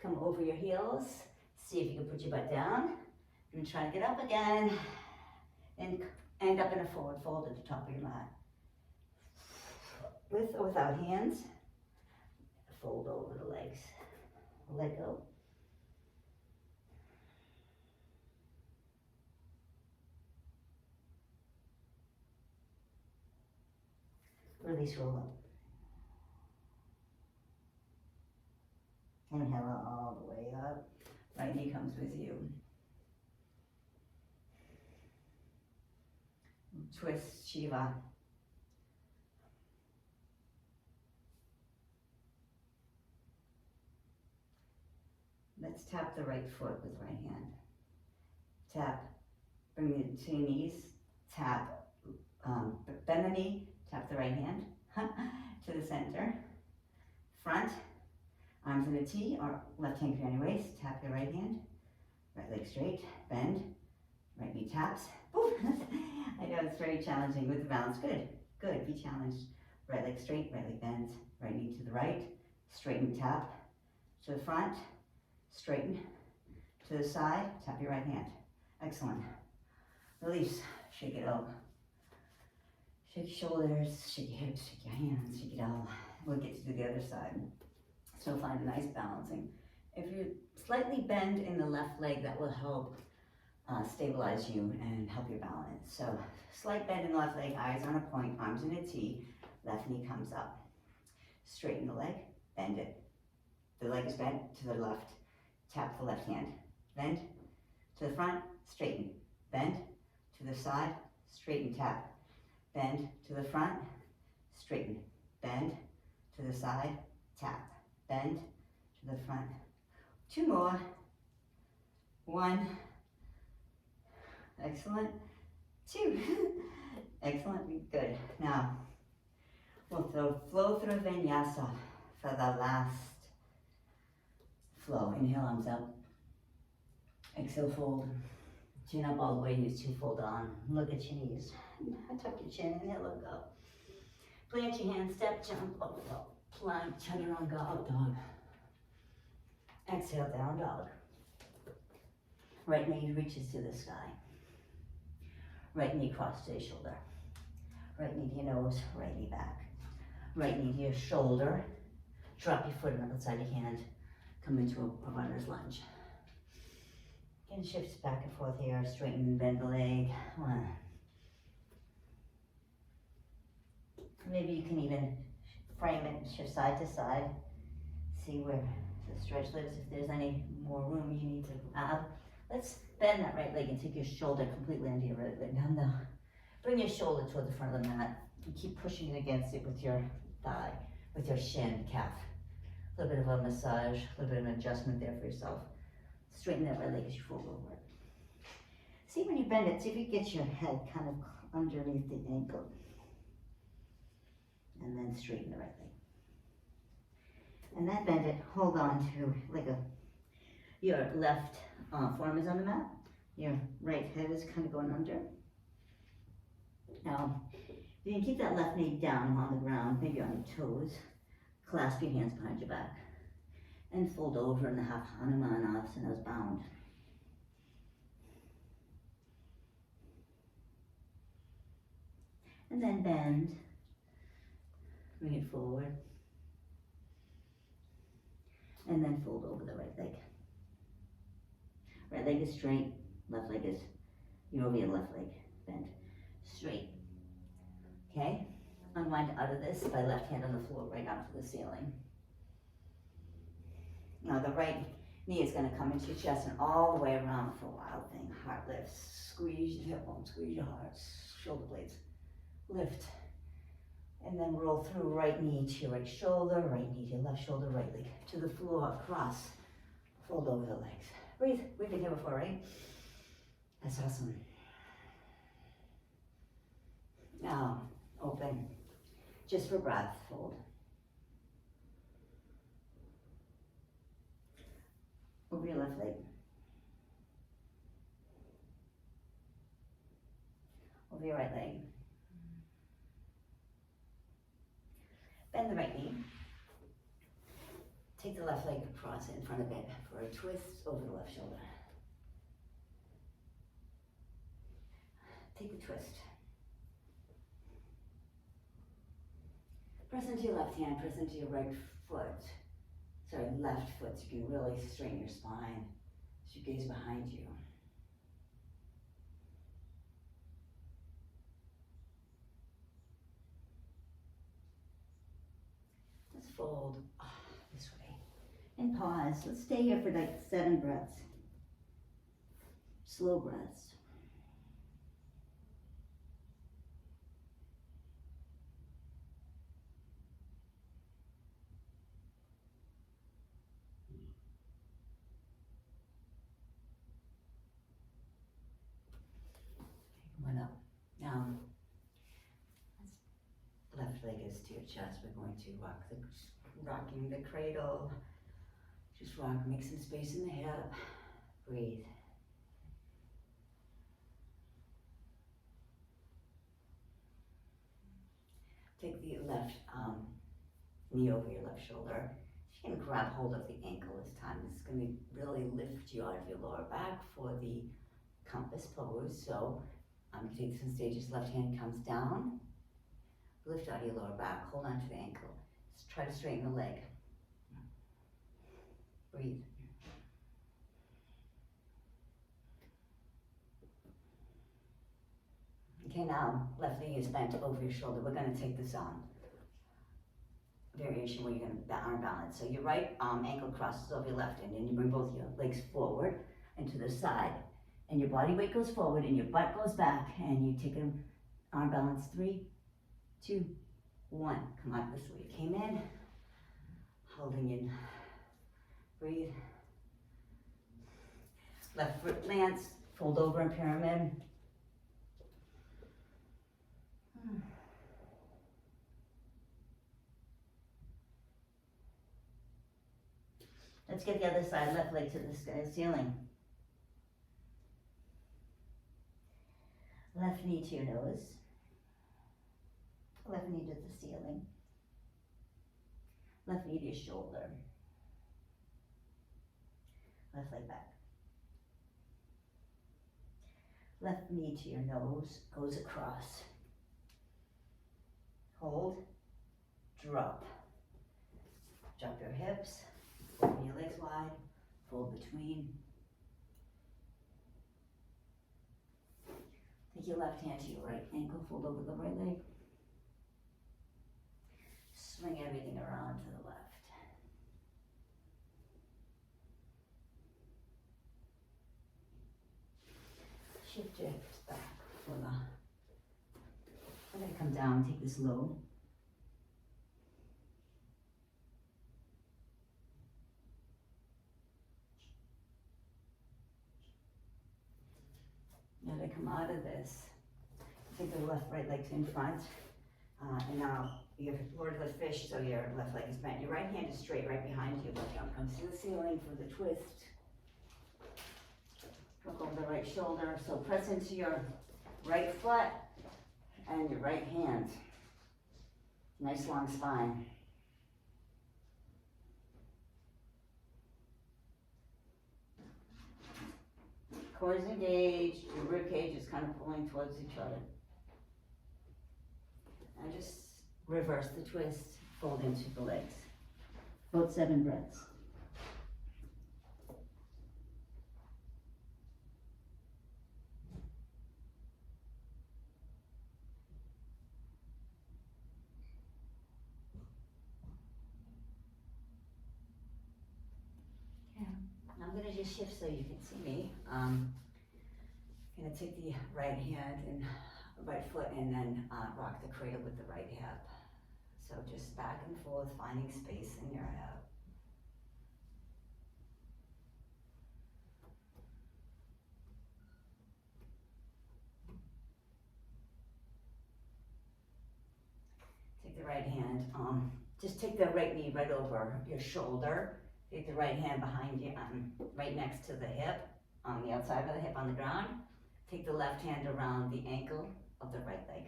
come over your heels. See if you can put your butt down. And try to get up again. And end up in a forward fold at the top of your mat. With or without hands. Fold over the legs. Let go. Release, roll up. Inhale all the way up. Right knee comes with you. Twist Shiva. Let's tap the right foot with right hand. Tap, bring it to your knees. Tap, bend the knee. Tap the right hand to the center. Front, arms in a T or left hand behind your waist. Tap your right hand. Right leg straight, bend. Right knee taps. Ooh, I know it's very challenging with the balance. Good, good, be challenged. Right leg straight, right leg bends. Right knee to the right. Straighten, tap. To the front, straighten. To the side, tap your right hand. Excellent. Release, shake it out. Shake your shoulders, shake your hips, shake your hands, shake it all. We'll get to do the other side. So find a nice balancing. If you slightly bend in the left leg, that will help stabilize you and help your balance. So slight bend in the left leg, eyes on a point, arms in a T, left knee comes up. Straighten the leg, bend it. The leg is bent to the left, tap the left hand. Bend to the front, straighten. Bend to the side, straighten, tap. Bend to the front, straighten. Bend to the side, tap. Bend to the front. 2 more. 1. Excellent. 2. Excellent. Good. Now, we'll flow through vinyasa for the last flow. Inhale, arms up. Exhale, fold. Chin up all the way, use 2 fold on. Look at your knees. Tuck your chin, inhale, look up. Plant your hand, step, jump, up, up. Plank, chaturanga, up dog. Exhale, down dog. Right knee reaches to the sky. Right knee cross to your shoulder. Right knee to your nose, right knee back. Right knee to your shoulder. Drop your foot on the outside of your hand. Come into a runner's lunge. And shifts back and forth here. Straighten and bend the leg. 1. Maybe you can even frame it, shift side to side. See where the stretch lives. If there's any more room you need to add. Let's bend that right leg and take your shoulder completely into your right leg. Now, bring your shoulder toward the front of the mat and keep pushing it against it with your thigh, with your shin, calf. A little bit of a massage, a little bit of an adjustment there for yourself. Straighten that right leg as you fold over it. See when you bend it, see if you get your head kind of underneath the ankle. And then straighten the right leg. And then bend it, hold on to like your left forearm is on the mat. Your right head is kind of going under. Now, you can keep that left knee down on the ground, maybe on your toes. Clasp your hands behind your back. And fold over in the half Hanumanasana as bound. And then bend. Bring it forward. And then fold over the right leg. Right leg is straight, left leg is, you're over your left leg, bend, straight. Okay? Unwind out of this by left hand on the floor, right out to the ceiling. Now the right knee is gonna come into your chest and all the way around for a wild thing. Heart lifts, squeeze your hip bone, squeeze your heart, shoulder blades, lift. And then roll through right knee to your right shoulder, right knee to your left shoulder, right leg to the floor, across, fold over the legs. Breathe, we've been here before, right? That's awesome. Now, open, just for breath, fold. Over your left leg. Over your right leg. Bend the right knee. Take the left leg across it in front of it for a twist over the left shoulder. Take the twist. Press into your left hand, press into your right foot. Sorry, left foot, so you can really straighten your spine. So you gaze behind you. Let's fold this way. And pause. Let's stay here for like 7 breaths. Slow breaths. One up. Now, left leg is to your chest. We're going to rocking the cradle. Just rock, make some space in the hip. Breathe. Take the left knee over your left shoulder. You can grab hold of the ankle this time. This is going to really lift you out of your lower back for the compass pose. So take some stages. Left hand comes down. Lift out of your lower back. Hold on to the ankle. Just try to straighten the leg. Breathe. Okay, now left knee is bent over your shoulder. We're going to take this variation where you're going to arm balance. So your right ankle crosses over your left, and then you bring both your legs forward and to the side, and your body weight goes forward and your butt goes back, and you take an arm balance. 3, 2, 1. Come out this way. Came in, holding in. Breathe. Left foot plants, fold over in pyramid. Let's get the other side, left leg to the ceiling. Left knee to your nose. Left knee to the ceiling. Left knee to your shoulder. Left leg back. Left knee to your nose, goes across. Hold, drop. Drop your hips, open your legs wide, fold between. Take your left hand to your right ankle, fold over the right leg. Swing everything around to the left. Shift your hips back for the, I'm gonna come down, take this low. Now to come out of this, take the left, right legs in front, and now you have Lord of the Fish, so your left leg is bent. Your right hand is straight right behind you, left arm comes to the ceiling for the twist. Look over the right shoulder, so press into your right foot and your right hand. Nice long spine. Core is engaged, your rib cage is kind of pulling towards each other. And just reverse the twist, fold into the legs. Both 7 breaths. I'm gonna just shift so you can see me. I'm gonna take the right hand and right foot and then rock the cradle with the right hip. So just back and forth, finding space in your hip. Take the right hand, just take the right knee right over your shoulder. Take the right hand behind you, right next to the hip, on the outside of the hip on the ground. Take the left hand around the ankle of the right leg.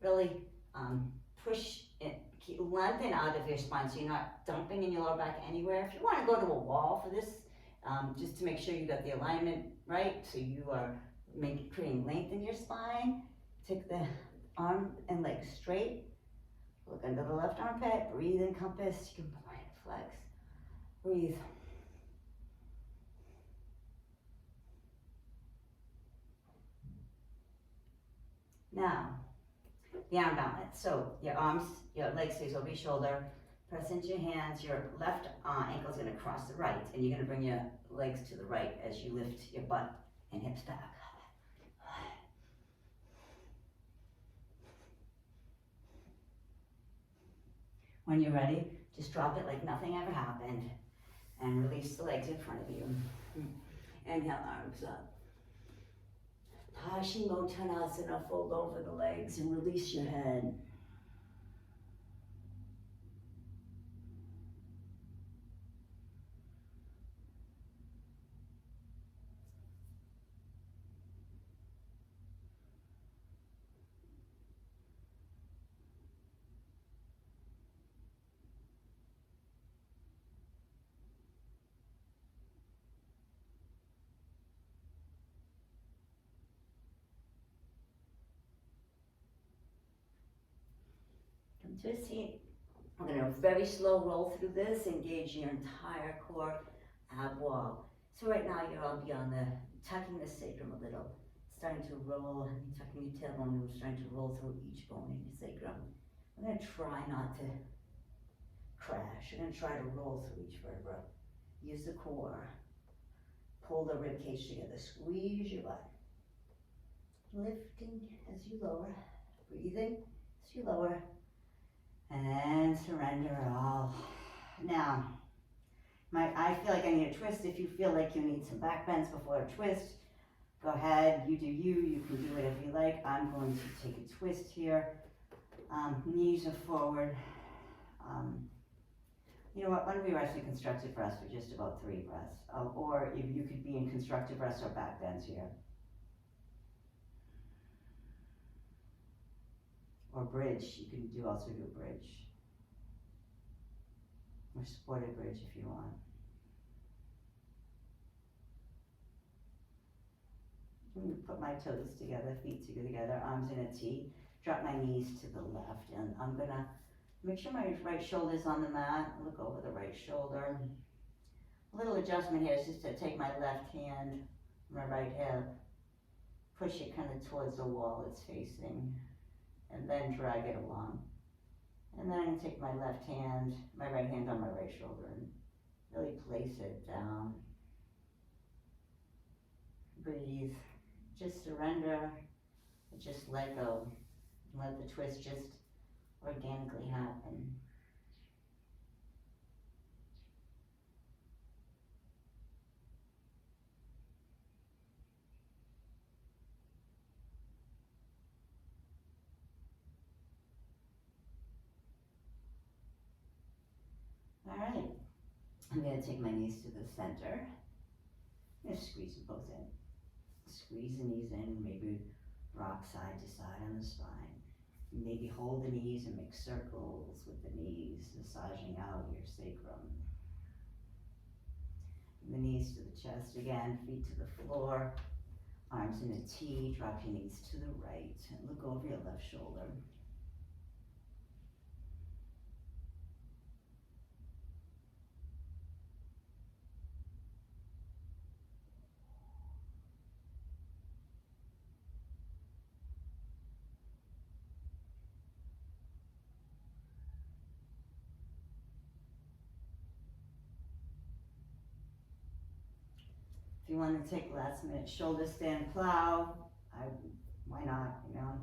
Really push it, lengthen out of your spine so you're not dumping in your lower back anywhere. If you want to go to a wall for this, just to make sure you got the alignment right, so you are creating length in your spine. Take the arm and leg straight. Look under the left armpit, breathe in compass, you can point, flex. Breathe. Now, the arm balance. So your arms, your leg stays over your shoulder. Press into your hands. Your left ankle is going to cross the right, and you're going to bring your legs to the right as you lift your butt and hips back. When you're ready, just drop it like nothing ever happened. And release the legs in front of you. Inhale, arms up. Paschimottanasana, fold over the legs and release your head. To a seat. We're going to very slow roll through this, engage your entire core ab wall. So right now you'll be on the, tucking the sacrum a little, starting to roll, tucking your tailbone, we're starting to roll through each bone in your sacrum. We're going to try not to crash. We're going to try to roll through each vertebra. Use the core. Pull the rib cage together, squeeze your butt. Lifting as you lower, breathing as you lower. And surrender all. Now, I feel like I need a twist. If you feel like you need some back bends before a twist, go ahead, you do you. You can do whatever you like. I'm going to take a twist here. Knees are forward. You know what, why don't we rest in constructive rest for just about 3 breaths. Or if you could be in constructive rest or back bends here. Or bridge, you can also do a bridge. Or supported bridge if you want. Put my toes together, feet together, arms in a T. Drop my knees to the left, and I'm gonna make sure my right shoulder's on the mat. Look over the right shoulder. A little adjustment here is just to take my left hand, my right hip, push it kind of towards the wall it's facing, and then drag it along. And then I'm gonna take my right hand on my right shoulder, and really place it down. Breathe. Just surrender, just let go, let the twist just organically happen. All right, I'm gonna take my knees to the center. I'm gonna squeeze them both in. Squeeze the knees in, maybe rock side to side on the spine. Maybe hold the knees and make circles with the knees, massaging out your sacrum. The knees to the chest again, feet to the floor, arms in a T, drop your knees to the right, and look over your left shoulder. If you want to take last minute shoulder stand plow, why not, you know?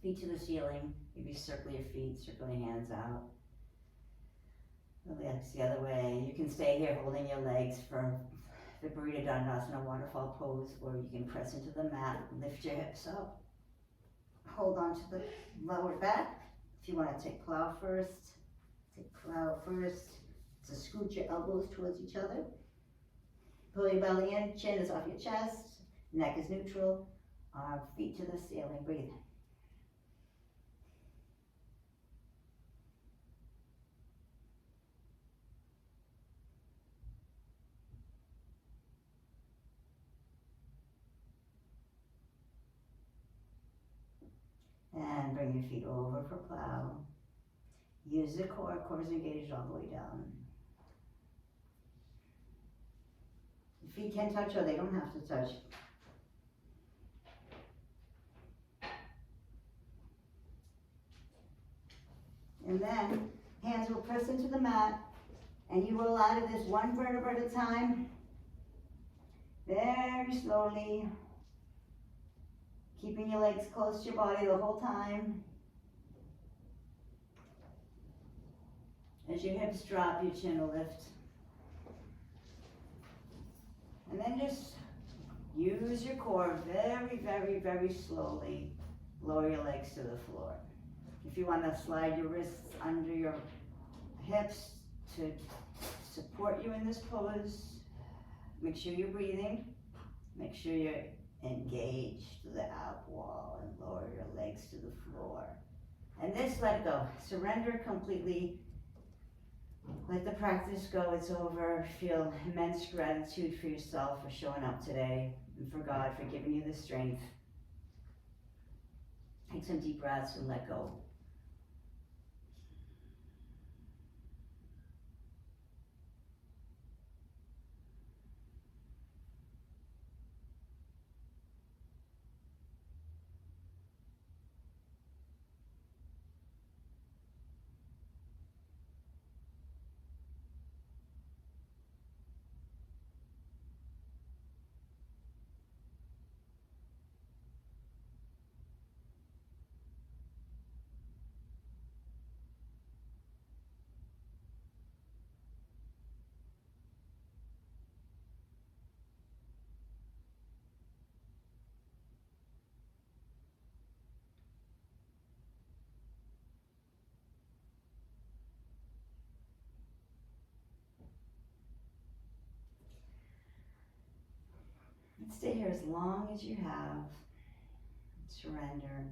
Feet to the ceiling, maybe circle your feet, circle your hands out. The legs the other way. You can stay here holding your legs for the Burrito Dandasana waterfall pose, or you can press into the mat, lift your hips up. Hold on to the lower back. If you want to take plow first, take plow first. So scoot your elbows towards each other. Pull your belly in, chin is off your chest, neck is neutral, feet to the ceiling, breathe. And bring your feet over for plow. Use the core is engaged all the way down. Your feet can touch or they don't have to touch. And then hands will press into the mat, and you roll out of this one vertebra at a time, very slowly, keeping your legs close to your body the whole time. As your hips drop, your chin will lift. And then just use your core very, very, very slowly. Lower your legs to the floor. If you want to slide your wrists under your hips to support you in this pose, make sure you're breathing. Make sure you're engaged to the ab wall and lower your legs to the floor. And this, let go. Surrender completely. Let the practice go, it's over. Feel immense gratitude for yourself for showing up today and for God for giving you the strength. Take some deep breaths and let go. stay here as long as you have. Surrender.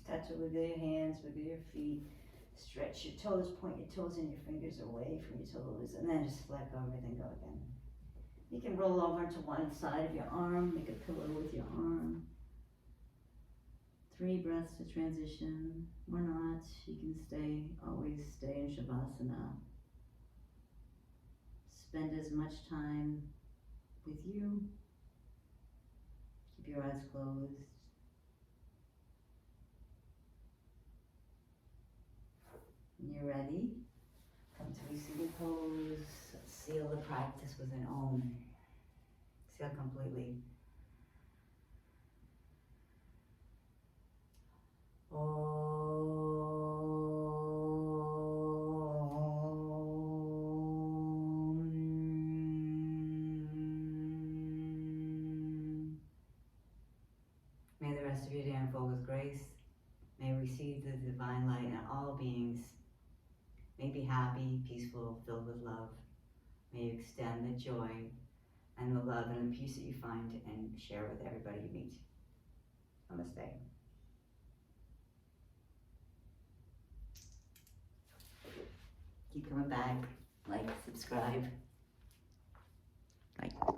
Touch it, wiggle your hands, wiggle your feet, stretch your toes, point your toes and your fingers away from your toes, and then just let go of everything, go again. You can roll over to one side of your arm, make a pillow with your arm. 3 breaths to transition, or not, you can always stay in Shavasana. Spend as much time with you. Keep your eyes closed. When you're ready, come to a seated pose. Seal the practice with an Om. Seal completely. May the rest of your day unfold with grace. May you receive the divine light in all beings. May be happy, peaceful, filled with love. May you extend the joy and the love and the peace that you find and share with everybody you meet. Namaste. Keep coming back, like, subscribe.